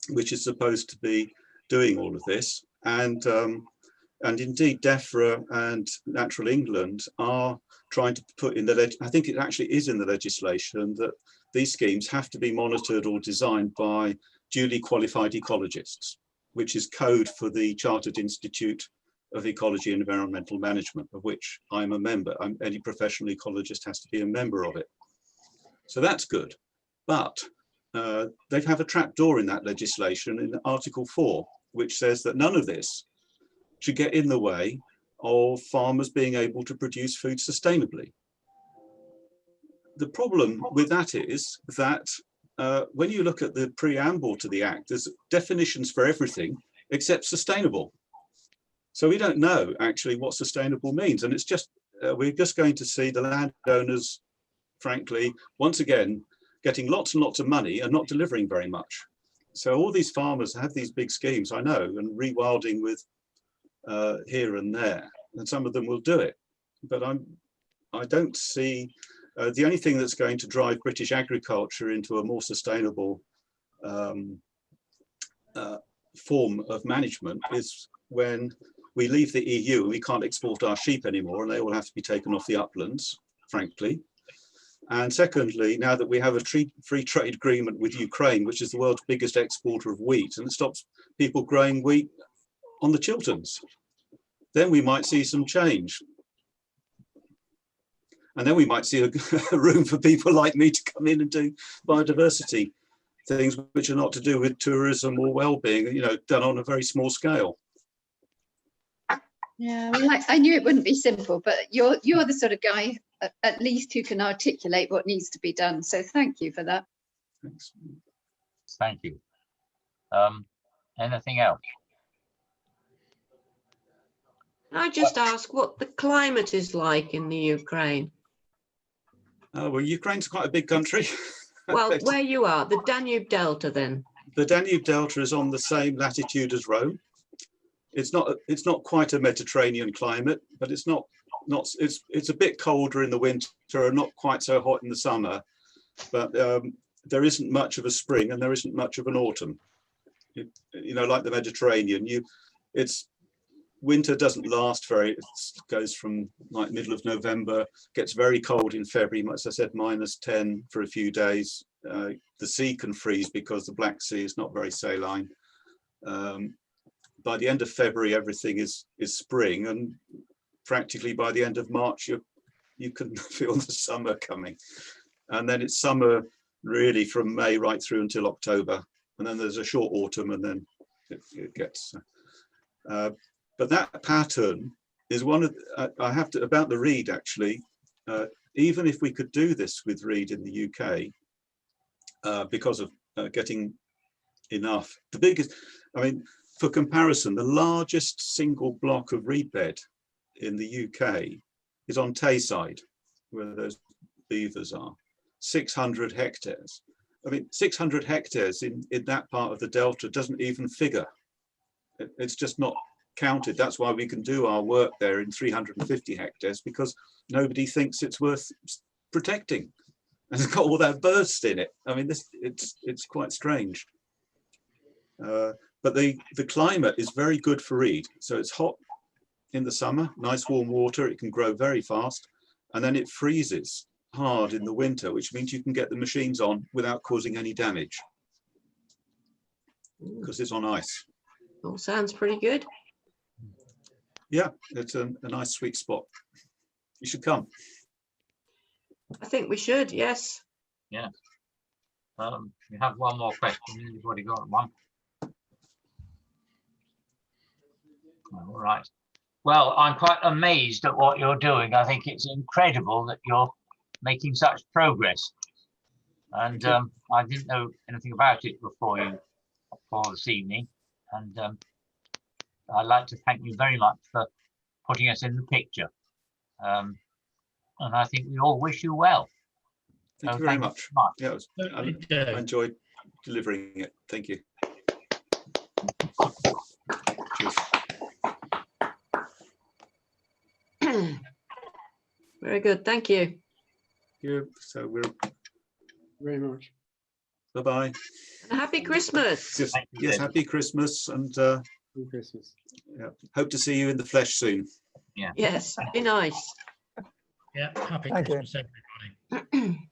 which is supposed to be doing all of this. And indeed, DEFRA and Natural England are trying to put in I think it actually is in the legislation that these schemes have to be monitored or designed by duly qualified ecologists, which is code for the Chartered Institute of Ecology and Environmental Management, of which I'm a member. Any professional ecologist has to be a member of it. So that's good. But they have a trapdoor in that legislation in Article 4, which says that none of this should get in the way of farmers being able to produce food sustainably. the problem with that is that when you look at the preamble to the Act, there's definitions for everything except sustainable. So we don't know actually what sustainable means. And it's just, we're just going to see the landowners, frankly, once again, getting lots and lots of money and not delivering very much. So all these farmers have these big schemes, I know, and rewilding with here and there, and some of them will do it. But I don't see, the only thing that's going to drive British agriculture into a more sustainable form of management is when we leave the EU and we can't export our sheep anymore, and they all have to be taken off the uplands, frankly. And secondly, now that we have a free trade agreement with Ukraine, which is the world's biggest exporter of wheat, and it stops people growing wheat on the Chilterns, then we might see some change. And then we might see a room for people like me to come in and do biodiversity things which are not to do with tourism or well-being, you know, done on a very small scale. Yeah, well, I knew it wouldn't be simple, but you're the sort of guy at least who can articulate what needs to be done. So thank you for that. Thanks. Thank you. Anything else? Can I just ask what the climate is like in the Ukraine? Well, Ukraine's quite a big country. Well, where you are, the Danube Delta then? The Danube Delta is on the same latitude as Rome. It's not quite a Mediterranean climate, but it's a bit colder in the winter and not quite so hot in the summer. But there isn't much of a spring and there isn't much of an autumn. You know, like the Mediterranean, winter doesn't last it goes from like middle of November, gets very cold in February, as I said, -10 for a few days. The sea can freeze because the Black Sea is not very saline. By the end of February, everything is spring, and practically by the end of March, you can feel the summer coming. And then it's summer really from May right through until October. And then there's a short autumn, and then it gets... but that pattern is one of, about the reed actually, even if we could do this with reed in the UK, because of getting enough, the biggest, I mean, for comparison, the largest single block of reed bed in the UK is on Tayside, where those beavers are, 600 hectares. I mean, 600 hectares in that part of the Delta doesn't even figure. It's just not counted. That's why we can do our work there in 350 hectares, because nobody thinks it's worth protecting. And it's got all that burst in it. I mean, it's quite strange. But the climate is very good for reed. So it's hot in the summer, nice warm water, it can grow very fast, and then it freezes hard in the winter, which means you can get the machines on without causing any damage because it's on ice. All sounds pretty good. Yeah, it's a nice sweet spot. You should come. I think we should, yes. Yeah. We have one more question. You've already got one. All right. Well, I'm quite amazed at what you're doing. I think it's incredible that you're making such progress. And I didn't know anything about it before this evening. And I'd like to thank you very much for putting us in the picture. And I think we all wish you well. Thank you very much. Yeah, I enjoyed delivering it. Thank you. Cheers. Very good, thank you. Yeah, so we're very much. Bye-bye. And happy Christmas. Yes, happy Christmas, and Happy Christmas. Yeah, hope to see you in the flesh soon. Yeah. Yes, be nice. Yeah, happy Thank you. Christmas, everybody.